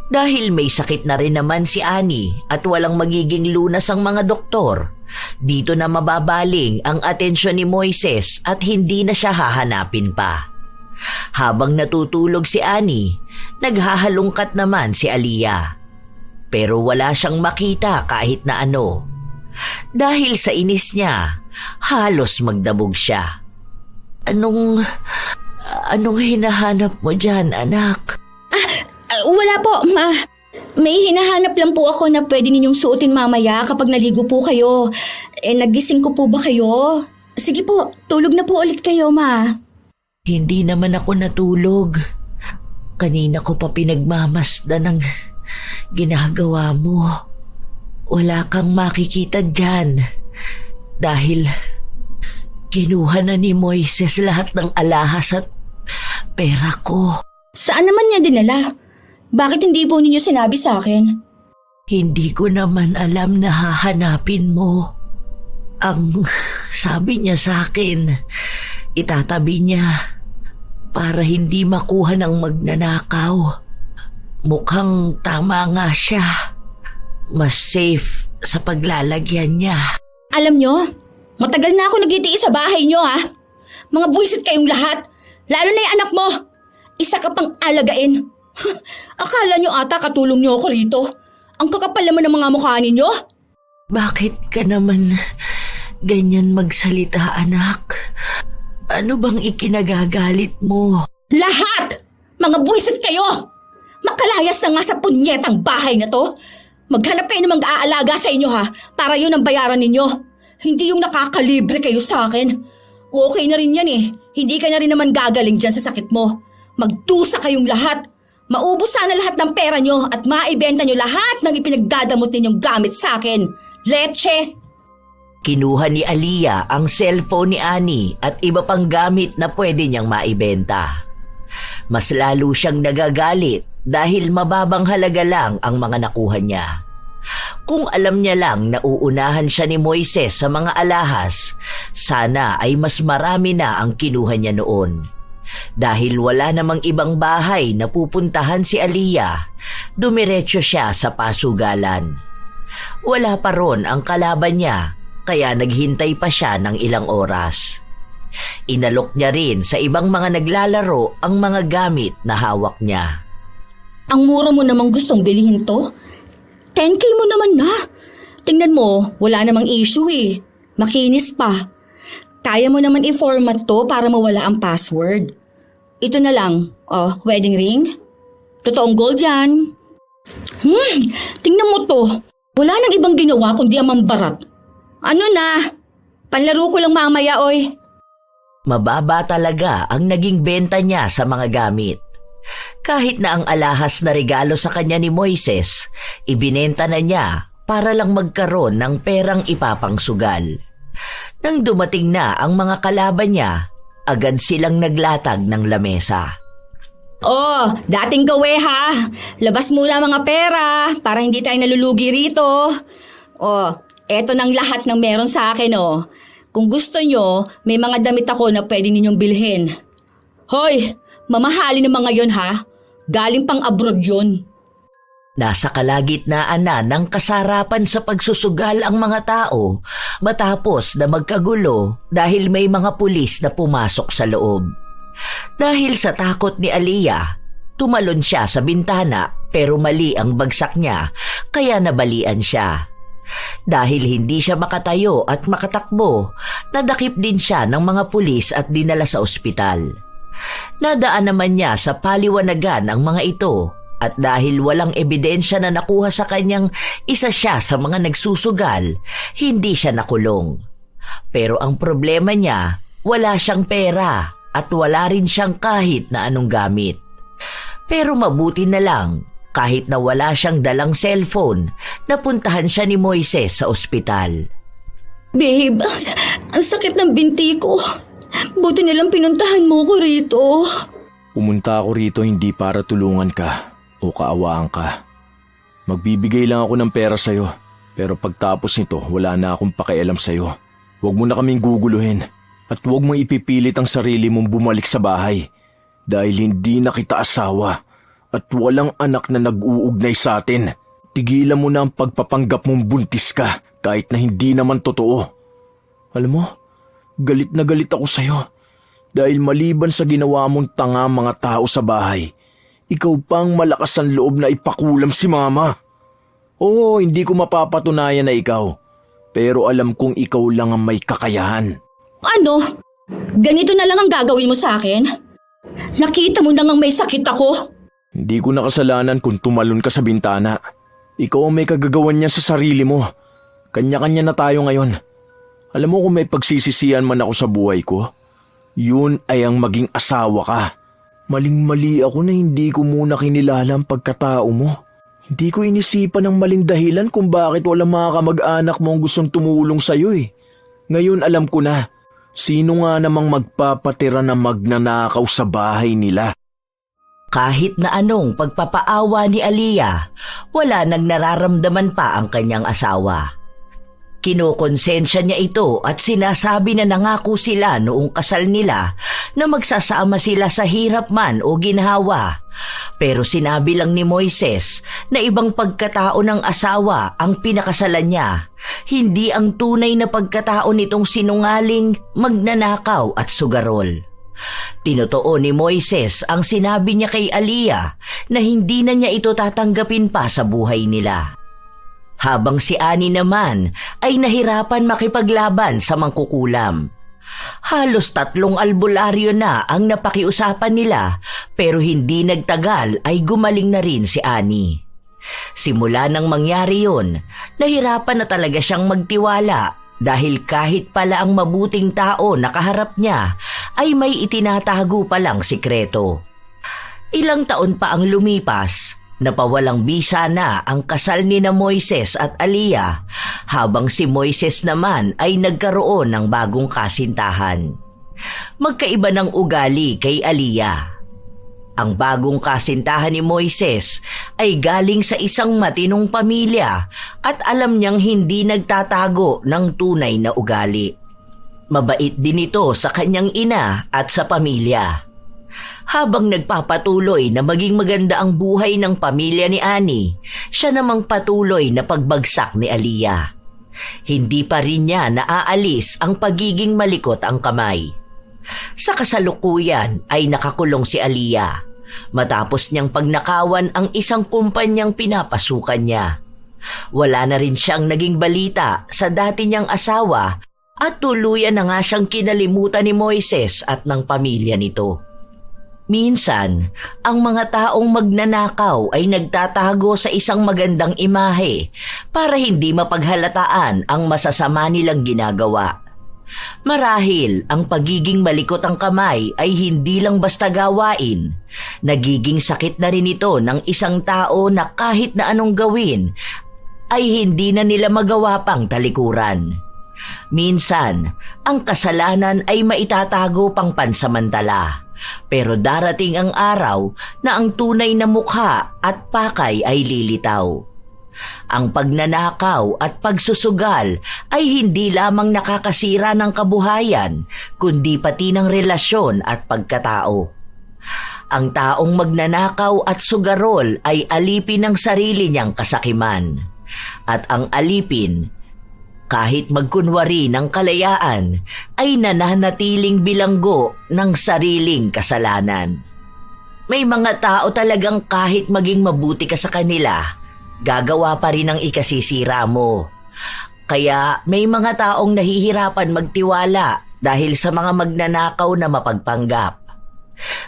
Dahil may sakit na rin naman si Annie at walang magiging lunas ang mga doktor, dito na mababaling ang atensyon ni Moises at hindi na siya hahanapin pa. Habang natutulog si Annie, naghahalungkat naman si Aliyah. Pero wala siyang makita kahit na ano. Dahil sa inis niya, halos magdabog siya. Anong hinahanap mo dyan, anak? Wala po, ma. May hinahanap lang po ako na pwede ninyong suotin mamaya kapag naligo po kayo. Nagising ko po ba kayo? Sige po, tulog na po ulit kayo, ma. Hindi naman ako natulog. Kanina ko pa pinagmamasdan ng ginagawa mo. Wala kang makikita dyan. Dahil kinuha na ni Moises lahat ng alahas at pera ko. Saan naman niya dinala? Bakit hindi po ninyo sinabi sa akin? Hindi ko naman alam na hahanapin mo. Ang sabi niya sa akin, itatabi niya para hindi makuha ng magnanakaw. Mukhang tama nga siya. Mas safe sa paglalagyan niya. Alam nyo, matagal na ako nagtitiis sa bahay nyo, ha? Mga buwisit kayong lahat, lalo na yung anak mo. Isa ka pang alagain. Akala nyo ata katulong nyo ako rito. Ang kakapal naman ng mga mukha ninyo. Bakit ka naman ganyan magsalita, anak? Ano bang ikinagagalit mo? Lahat! Mga buwisit kayo! Makalayas na nga sa punyetang bahay na to. Maghanap kayo ng mag-aalaga sa inyo, ha? Para yun ang bayaran ninyo. Hindi yung nakakalibre kayo sa akin. Okay na rin yan eh. Hindi ka na rin naman gagaling dyan sa sakit mo. Magdusa kayong lahat. Maubos sana lahat ng pera nyo at maibenta nyo lahat ng ipinagdadamot ninyong gamit sa akin. Leche! Kinuha ni Aliyah ang cellphone ni Annie at iba pang gamit na pwede niyang maibenta. Mas lalo siyang nagagalit dahil mababang halaga lang ang mga nakuha niya. Kung alam niya lang na uunahan siya ni Moises sa mga alahas, sana ay mas marami na ang kinuha niya noon. Dahil wala namang ibang bahay na pupuntahan si Aliyah, dumiretso siya sa pasugalan. Wala pa ron ang kalaban niya, kaya naghintay pa siya ng ilang oras. Inalok niya rin sa ibang mga naglalaro ang mga gamit na hawak niya. Ang mura mo namang gustong bilhin to? 10K mo naman na. Tingnan mo, wala namang issue eh. Makinis pa. Kaya mo naman i-format to para mawala ang password. Ito na lang. Oh, wedding ring? Totoong gold yan. Tingnan mo to. Wala nang ibang ginawa kundi ang mambarat. Ano na? Panlaro ko lang mamaya, oy. Mababa talaga ang naging benta niya sa mga gamit. Kahit na ang alahas na regalo sa kanya ni Moises, ibinenta na niya para lang magkaroon ng perang ipapangsugal. Nang dumating na ang mga kalaban niya, agad silang naglatag ng lamesa. Oh, dating gawe ha. Labas muna mga pera para hindi tayo nalulugi rito. Oh, eto nang lahat ng meron sa akin oh. Kung gusto nyo, may mga damit ako na pwede ninyong bilhin. Hoy, mamahali ng mga yon ha. Galing pang abroad yon. Nasa kalagitnaan na ng kasarapan sa pagsusugal ang mga tao matapos na magkagulo dahil may mga pulis na pumasok sa loob. Dahil sa takot ni Aliyah, tumalon siya sa bintana pero mali ang bagsak niya kaya nabalian siya. Dahil hindi siya makatayo at makatakbo, nadakip din siya ng mga pulis at dinala sa ospital. Nadaan naman niya sa paliwanagan ang mga ito. At dahil walang ebidensya na nakuha sa kanyang isa siya sa mga nagsusugal, hindi siya nakulong. Pero ang problema niya, wala siyang pera at wala rin siyang kahit na anong gamit. Pero mabuti na lang, kahit na wala siyang dalang cellphone, napuntahan siya ni Moises sa ospital. Babe, ang sakit ng binti ko. Buti nilang pinuntahan mo ko rito. Pumunta ako rito hindi para tulungan ka o kaawaan ka. Magbibigay lang ako ng pera sa'yo. Pero pagtapos nito, wala na akong pakialam sa'yo. Huwag mo na kaming guguluhin. At huwag mong ipipilit ang sarili mong bumalik sa bahay. Dahil hindi na kita asawa. At walang anak na nag-uugnay sa atin. Tigilan mo na ang pagpapanggap mong buntis ka kahit na hindi naman totoo. Alam mo, galit na galit ako sa'yo. Dahil maliban sa ginawa mong tanga mga tao sa bahay, ikaw pang malakas ang loob na ipakulam si Mama. Oo, hindi ko mapapatunayan na ikaw. Pero alam kong ikaw lang ang may kakayahan. Ano? Ganito na lang ang gagawin mo sa akin? Nakita mo na ngang may sakit ako. Hindi ko nakasalanan kung tumalon ka sa bintana. Ikaw ang may kagagawan niya sa sarili mo. Kanya-kanya na tayo ngayon. Alam mo kung may pagsisisihan man ako sa buhay ko, yun ay ang maging asawa ka. Maling-mali ako na hindi ko muna kinilala ang pagkatao mo. Hindi ko inisipan ng maling dahilan kung bakit walang mga kamag-anak mo ang gustong tumulong sa'yo eh. Ngayon alam ko na, sino nga namang magpapatira na magnanakaw sa bahay nila. Kahit na anong pagpapaawa ni Aliyah, wala nang nararamdaman pa ang kanyang asawa. Kinokonsensya niya ito at sinasabi na nangako sila noong kasal nila na magsasama sila sa hirap man o ginhawa. Pero sinabi lang ni Moises na ibang pagkatao ng asawa ang pinakasalan niya, hindi ang tunay na pagkatao nitong sinungaling, magnanakaw at sugarol. Tinotoo ni Moises ang sinabi niya kay Aliyah na hindi na niya ito tatanggapin pa sa buhay nila. Habang si Ani naman ay nahirapan makipaglaban sa mangkukulam. Halos 3 albularyo na ang napakiusapan nila pero hindi nagtagal ay gumaling na rin si Ani. Simula nang mangyari yun, nahirapan na talaga siyang magtiwala dahil kahit pala ang mabuting tao na kaharap niya ay may itinatago palang sikreto. Ilang taon pa ang lumipas, napawalang bisa na ang kasal ni na Moises at Aliyah habang si Moises naman ay nagkaroon ng bagong kasintahan. Magkaiba ng ugali kay Aliyah. Ang bagong kasintahan ni Moises ay galing sa isang matinong pamilya at alam niyang hindi nagtatago ng tunay na ugali. Mabait din ito sa kanyang ina at sa pamilya. Habang nagpapatuloy na maging maganda ang buhay ng pamilya ni Ani, siya namang patuloy na pagbagsak ni Aliyah. Hindi pa rin niya naaalis ang pagiging malikot ang kamay. Sa kasalukuyan ay nakakulong si Aliyah matapos niyang pagnakawan ang isang kumpanyang pinapasukan niya. Wala na rin siyang naging balita sa dati niyang asawa at tuluyan na nga siyang kinalimutan ni Moises at ng pamilya nito. Minsan, ang mga taong magnanakaw ay nagtatago sa isang magandang imahe para hindi mapaghalataan ang masasama nilang ginagawa. Marahil ang pagiging malikot ang kamay ay hindi lang basta gawain. Nagiging sakit na rin ito ng isang tao na kahit na anong gawin ay hindi na nila magawa pang talikuran. Minsan, ang kasalanan ay maitatago pang pansamantala. Pero darating ang araw na ang tunay na mukha at pakay ay lilitaw. Ang pagnanakaw at pagsusugal ay hindi lamang nakakasira ng kabuhayan, kundi pati ng relasyon at pagkatao. Ang taong magnanakaw at sugarol ay alipin ng sarili niyang kasakiman. At ang alipin, kahit magkunwari ng kalayaan, ay nananatiling bilanggo ng sariling kasalanan. May mga tao talagang kahit maging mabuti ka sa kanila, gagawa pa rin ang ikasisira mo. Kaya may mga taong nahihirapan magtiwala dahil sa mga magnanakaw na mapagpanggap.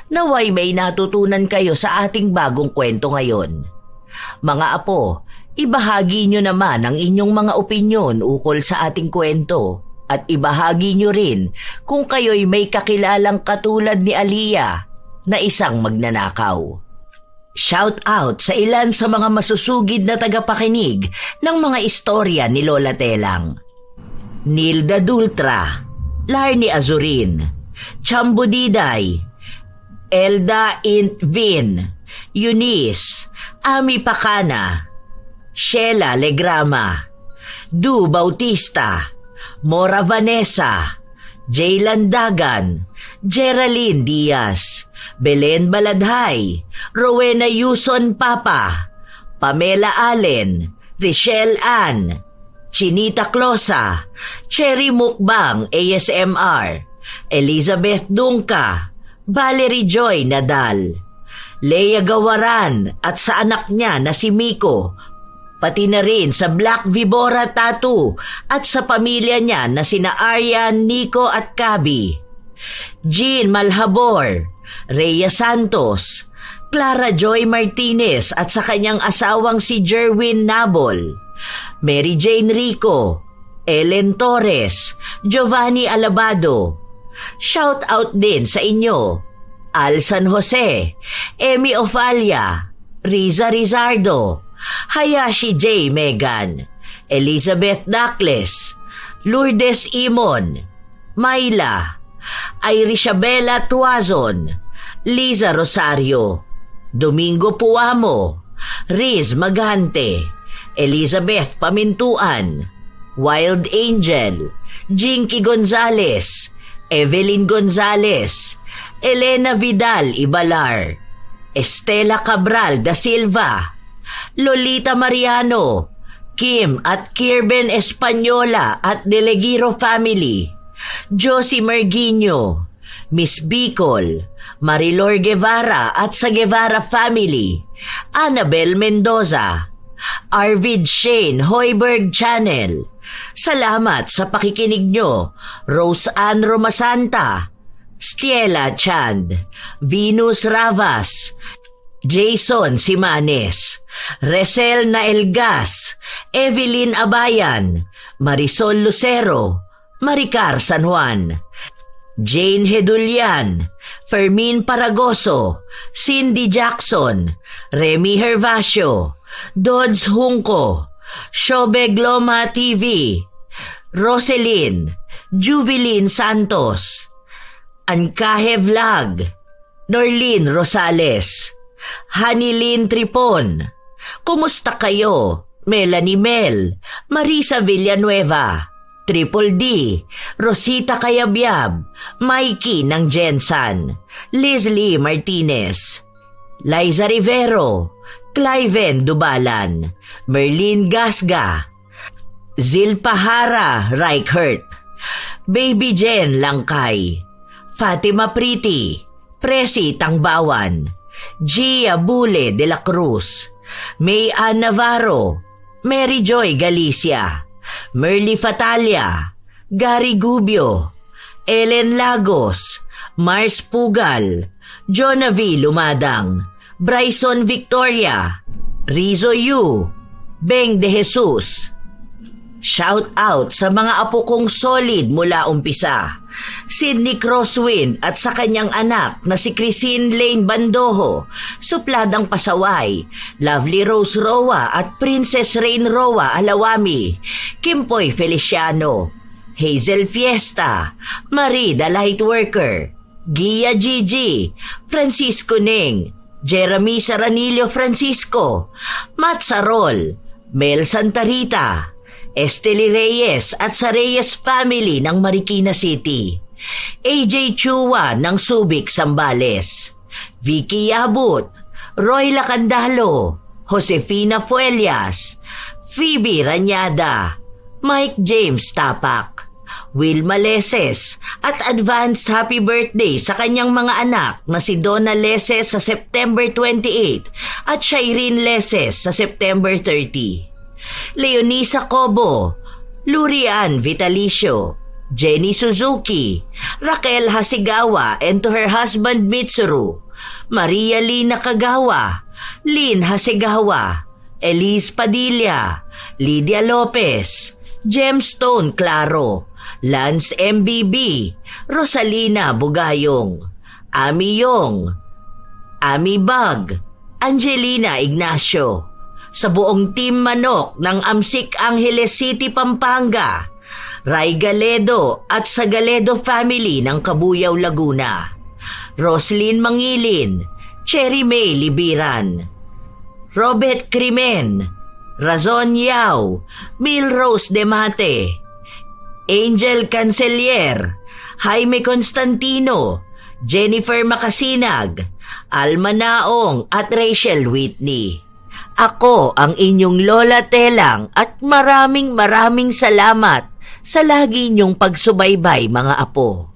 Naway may natutunan kayo sa ating bagong kwento ngayon. Mga apo, ibahagi nyo naman ang inyong mga opinyon ukol sa ating kwento at ibahagi nyo rin kung kayo'y may kakilalang katulad ni Aliyah na isang magnanakaw. Shout out sa ilan sa mga masusugid na tagapakinig ng mga istorya ni Lola Telang. Nilda Dultra, Larnie Azurin, Chambo Diday, Elda Int Vin, Eunice, Ami Pacana, Sheila Legrama, Du Bautista, Mora Vanessa, Jaylan Dagan, Geraldine Diaz, Belen Baladhay, Rowena Yuson Papa, Pamela Allen, Richelle Ann, Chinita Closa, Cherry Mukbang ASMR, Elizabeth Dungka, Valerie Joy Nadal, Leia Gawaran at sa anak niya na si Miko, pati na rin sa Black Vibora Tattoo at sa pamilya niya na sina Aryan, Nico at Kabi. Jean Malhabor, Rhea Santos, Clara Joy Martinez at sa kanyang asawang si Jerwin Nabol, Mary Jane Rico, Ellen Torres, Giovanni Alabado. Shout out din sa inyo, Al San Jose, Emmy Ofalia, Riza Rizardo, Hayashi J. Megan, Elizabeth Dacles, Lourdes Imon, Myla, Irisabela Tuazon, Liza Rosario, Domingo Puamo, Riz Magante, Elizabeth Pamintuan, Wild Angel, Jinky Gonzales, Evelyn Gonzales, Elena Vidal Ibalar, Estela Cabral da Silva, Lolita Mariano, Kim at Kirben Española at Delegiro family, Josie Merguinho, Miss Bicol, Marilor Guevara at sa Guevara family, Annabel Mendoza, Arvid Shane Hoiberg Channel. Salamat sa pakikinig nyo, Rose Ann Romasanta, Stiela Chand, Venus Ravas, Jason Simanes, Resel Naelgas, Evelyn Abayan, Marisol Lucero, Maricar San Juan, Jane Hedulian, Fermin Paragoso, Cindy Jackson, Remy Hervasio, Dodds Hunco, Shobe Gloma TV, Roselyn, Juvelyn Santos, Ankahe Vlog, Norlin Rosales, Hanilin Tripon. Kumusta kayo? Melanie Mel, Marisa Villanueva, Triple D, Rosita Kayabyab, Mikey ng Jensan, Leslie Martinez, Liza Rivero, Cliven Dubalan, Merlin Gasga, Zilpa Hara Reichert, Baby Jen Langkay, Fatima Priti, Presi Tangbawan, Gia Bule de la Cruz, May Ann Navarro, Mary Joy Galicia, Merly Fatalia, Gary Gubio, Ellen Lagos, Mars Pugal, Jonavi Lumadang, Bryson Victoria, Rizo Yu, Beng de Jesus. Shout out sa mga apo kong solid mula umpisa, Sidney Crosswind at sa kanyang anak na si Christine Lane Bandoho, Supladang Pasaway, Lovely Rose Roa at Princess Rain Roa Alawami, Kimpoy Feliciano, Hazel Fiesta, Marie the Lightworker, Gia Gigi, Francisco Ning, Jeremy Saranillo Francisco, Matt Sarol, Mel Santarita, Esteli Reyes at sa Reyes family ng Marikina City, AJ Chua ng Subic, Zambales, Vicky Yabut, Roy Lacandalo, Josefina Fuelias, Phoebe Ranyada, Mike James Tapak, Wilma Leses at advanced happy birthday sa kanyang mga anak na si Donna Leses sa September 28 at Shireen Leses sa September 30. Leonisa Cobo, Lurian Vitalicio, Jenny Suzuki, Raquel Hasigawa and to her husband Mitsuru, Maria Lina Kagawa, Lynn Hasigawa, Elise Padilla, Lydia Lopez, Gemstone Claro, Lance MBB, Rosalina Bugayong, Ami Yong, Ami Bag, Angelina Ignacio. Sa buong team Manok ng Amsik Angeles City, Pampanga, Ray Galedo at sa Galedo family ng Kabuyaw, Laguna, Roslyn Mangilin, Cherry May Libiran, Robert Crimen, Razon Yao, Milrose Demate, Angel Cancelier, Jaime Constantino, Jennifer Makasinag, Alma Naong at Rachel Whitney. Ako ang inyong Lola Telang at maraming salamat sa lagi niyong pagsubaybay, mga apo.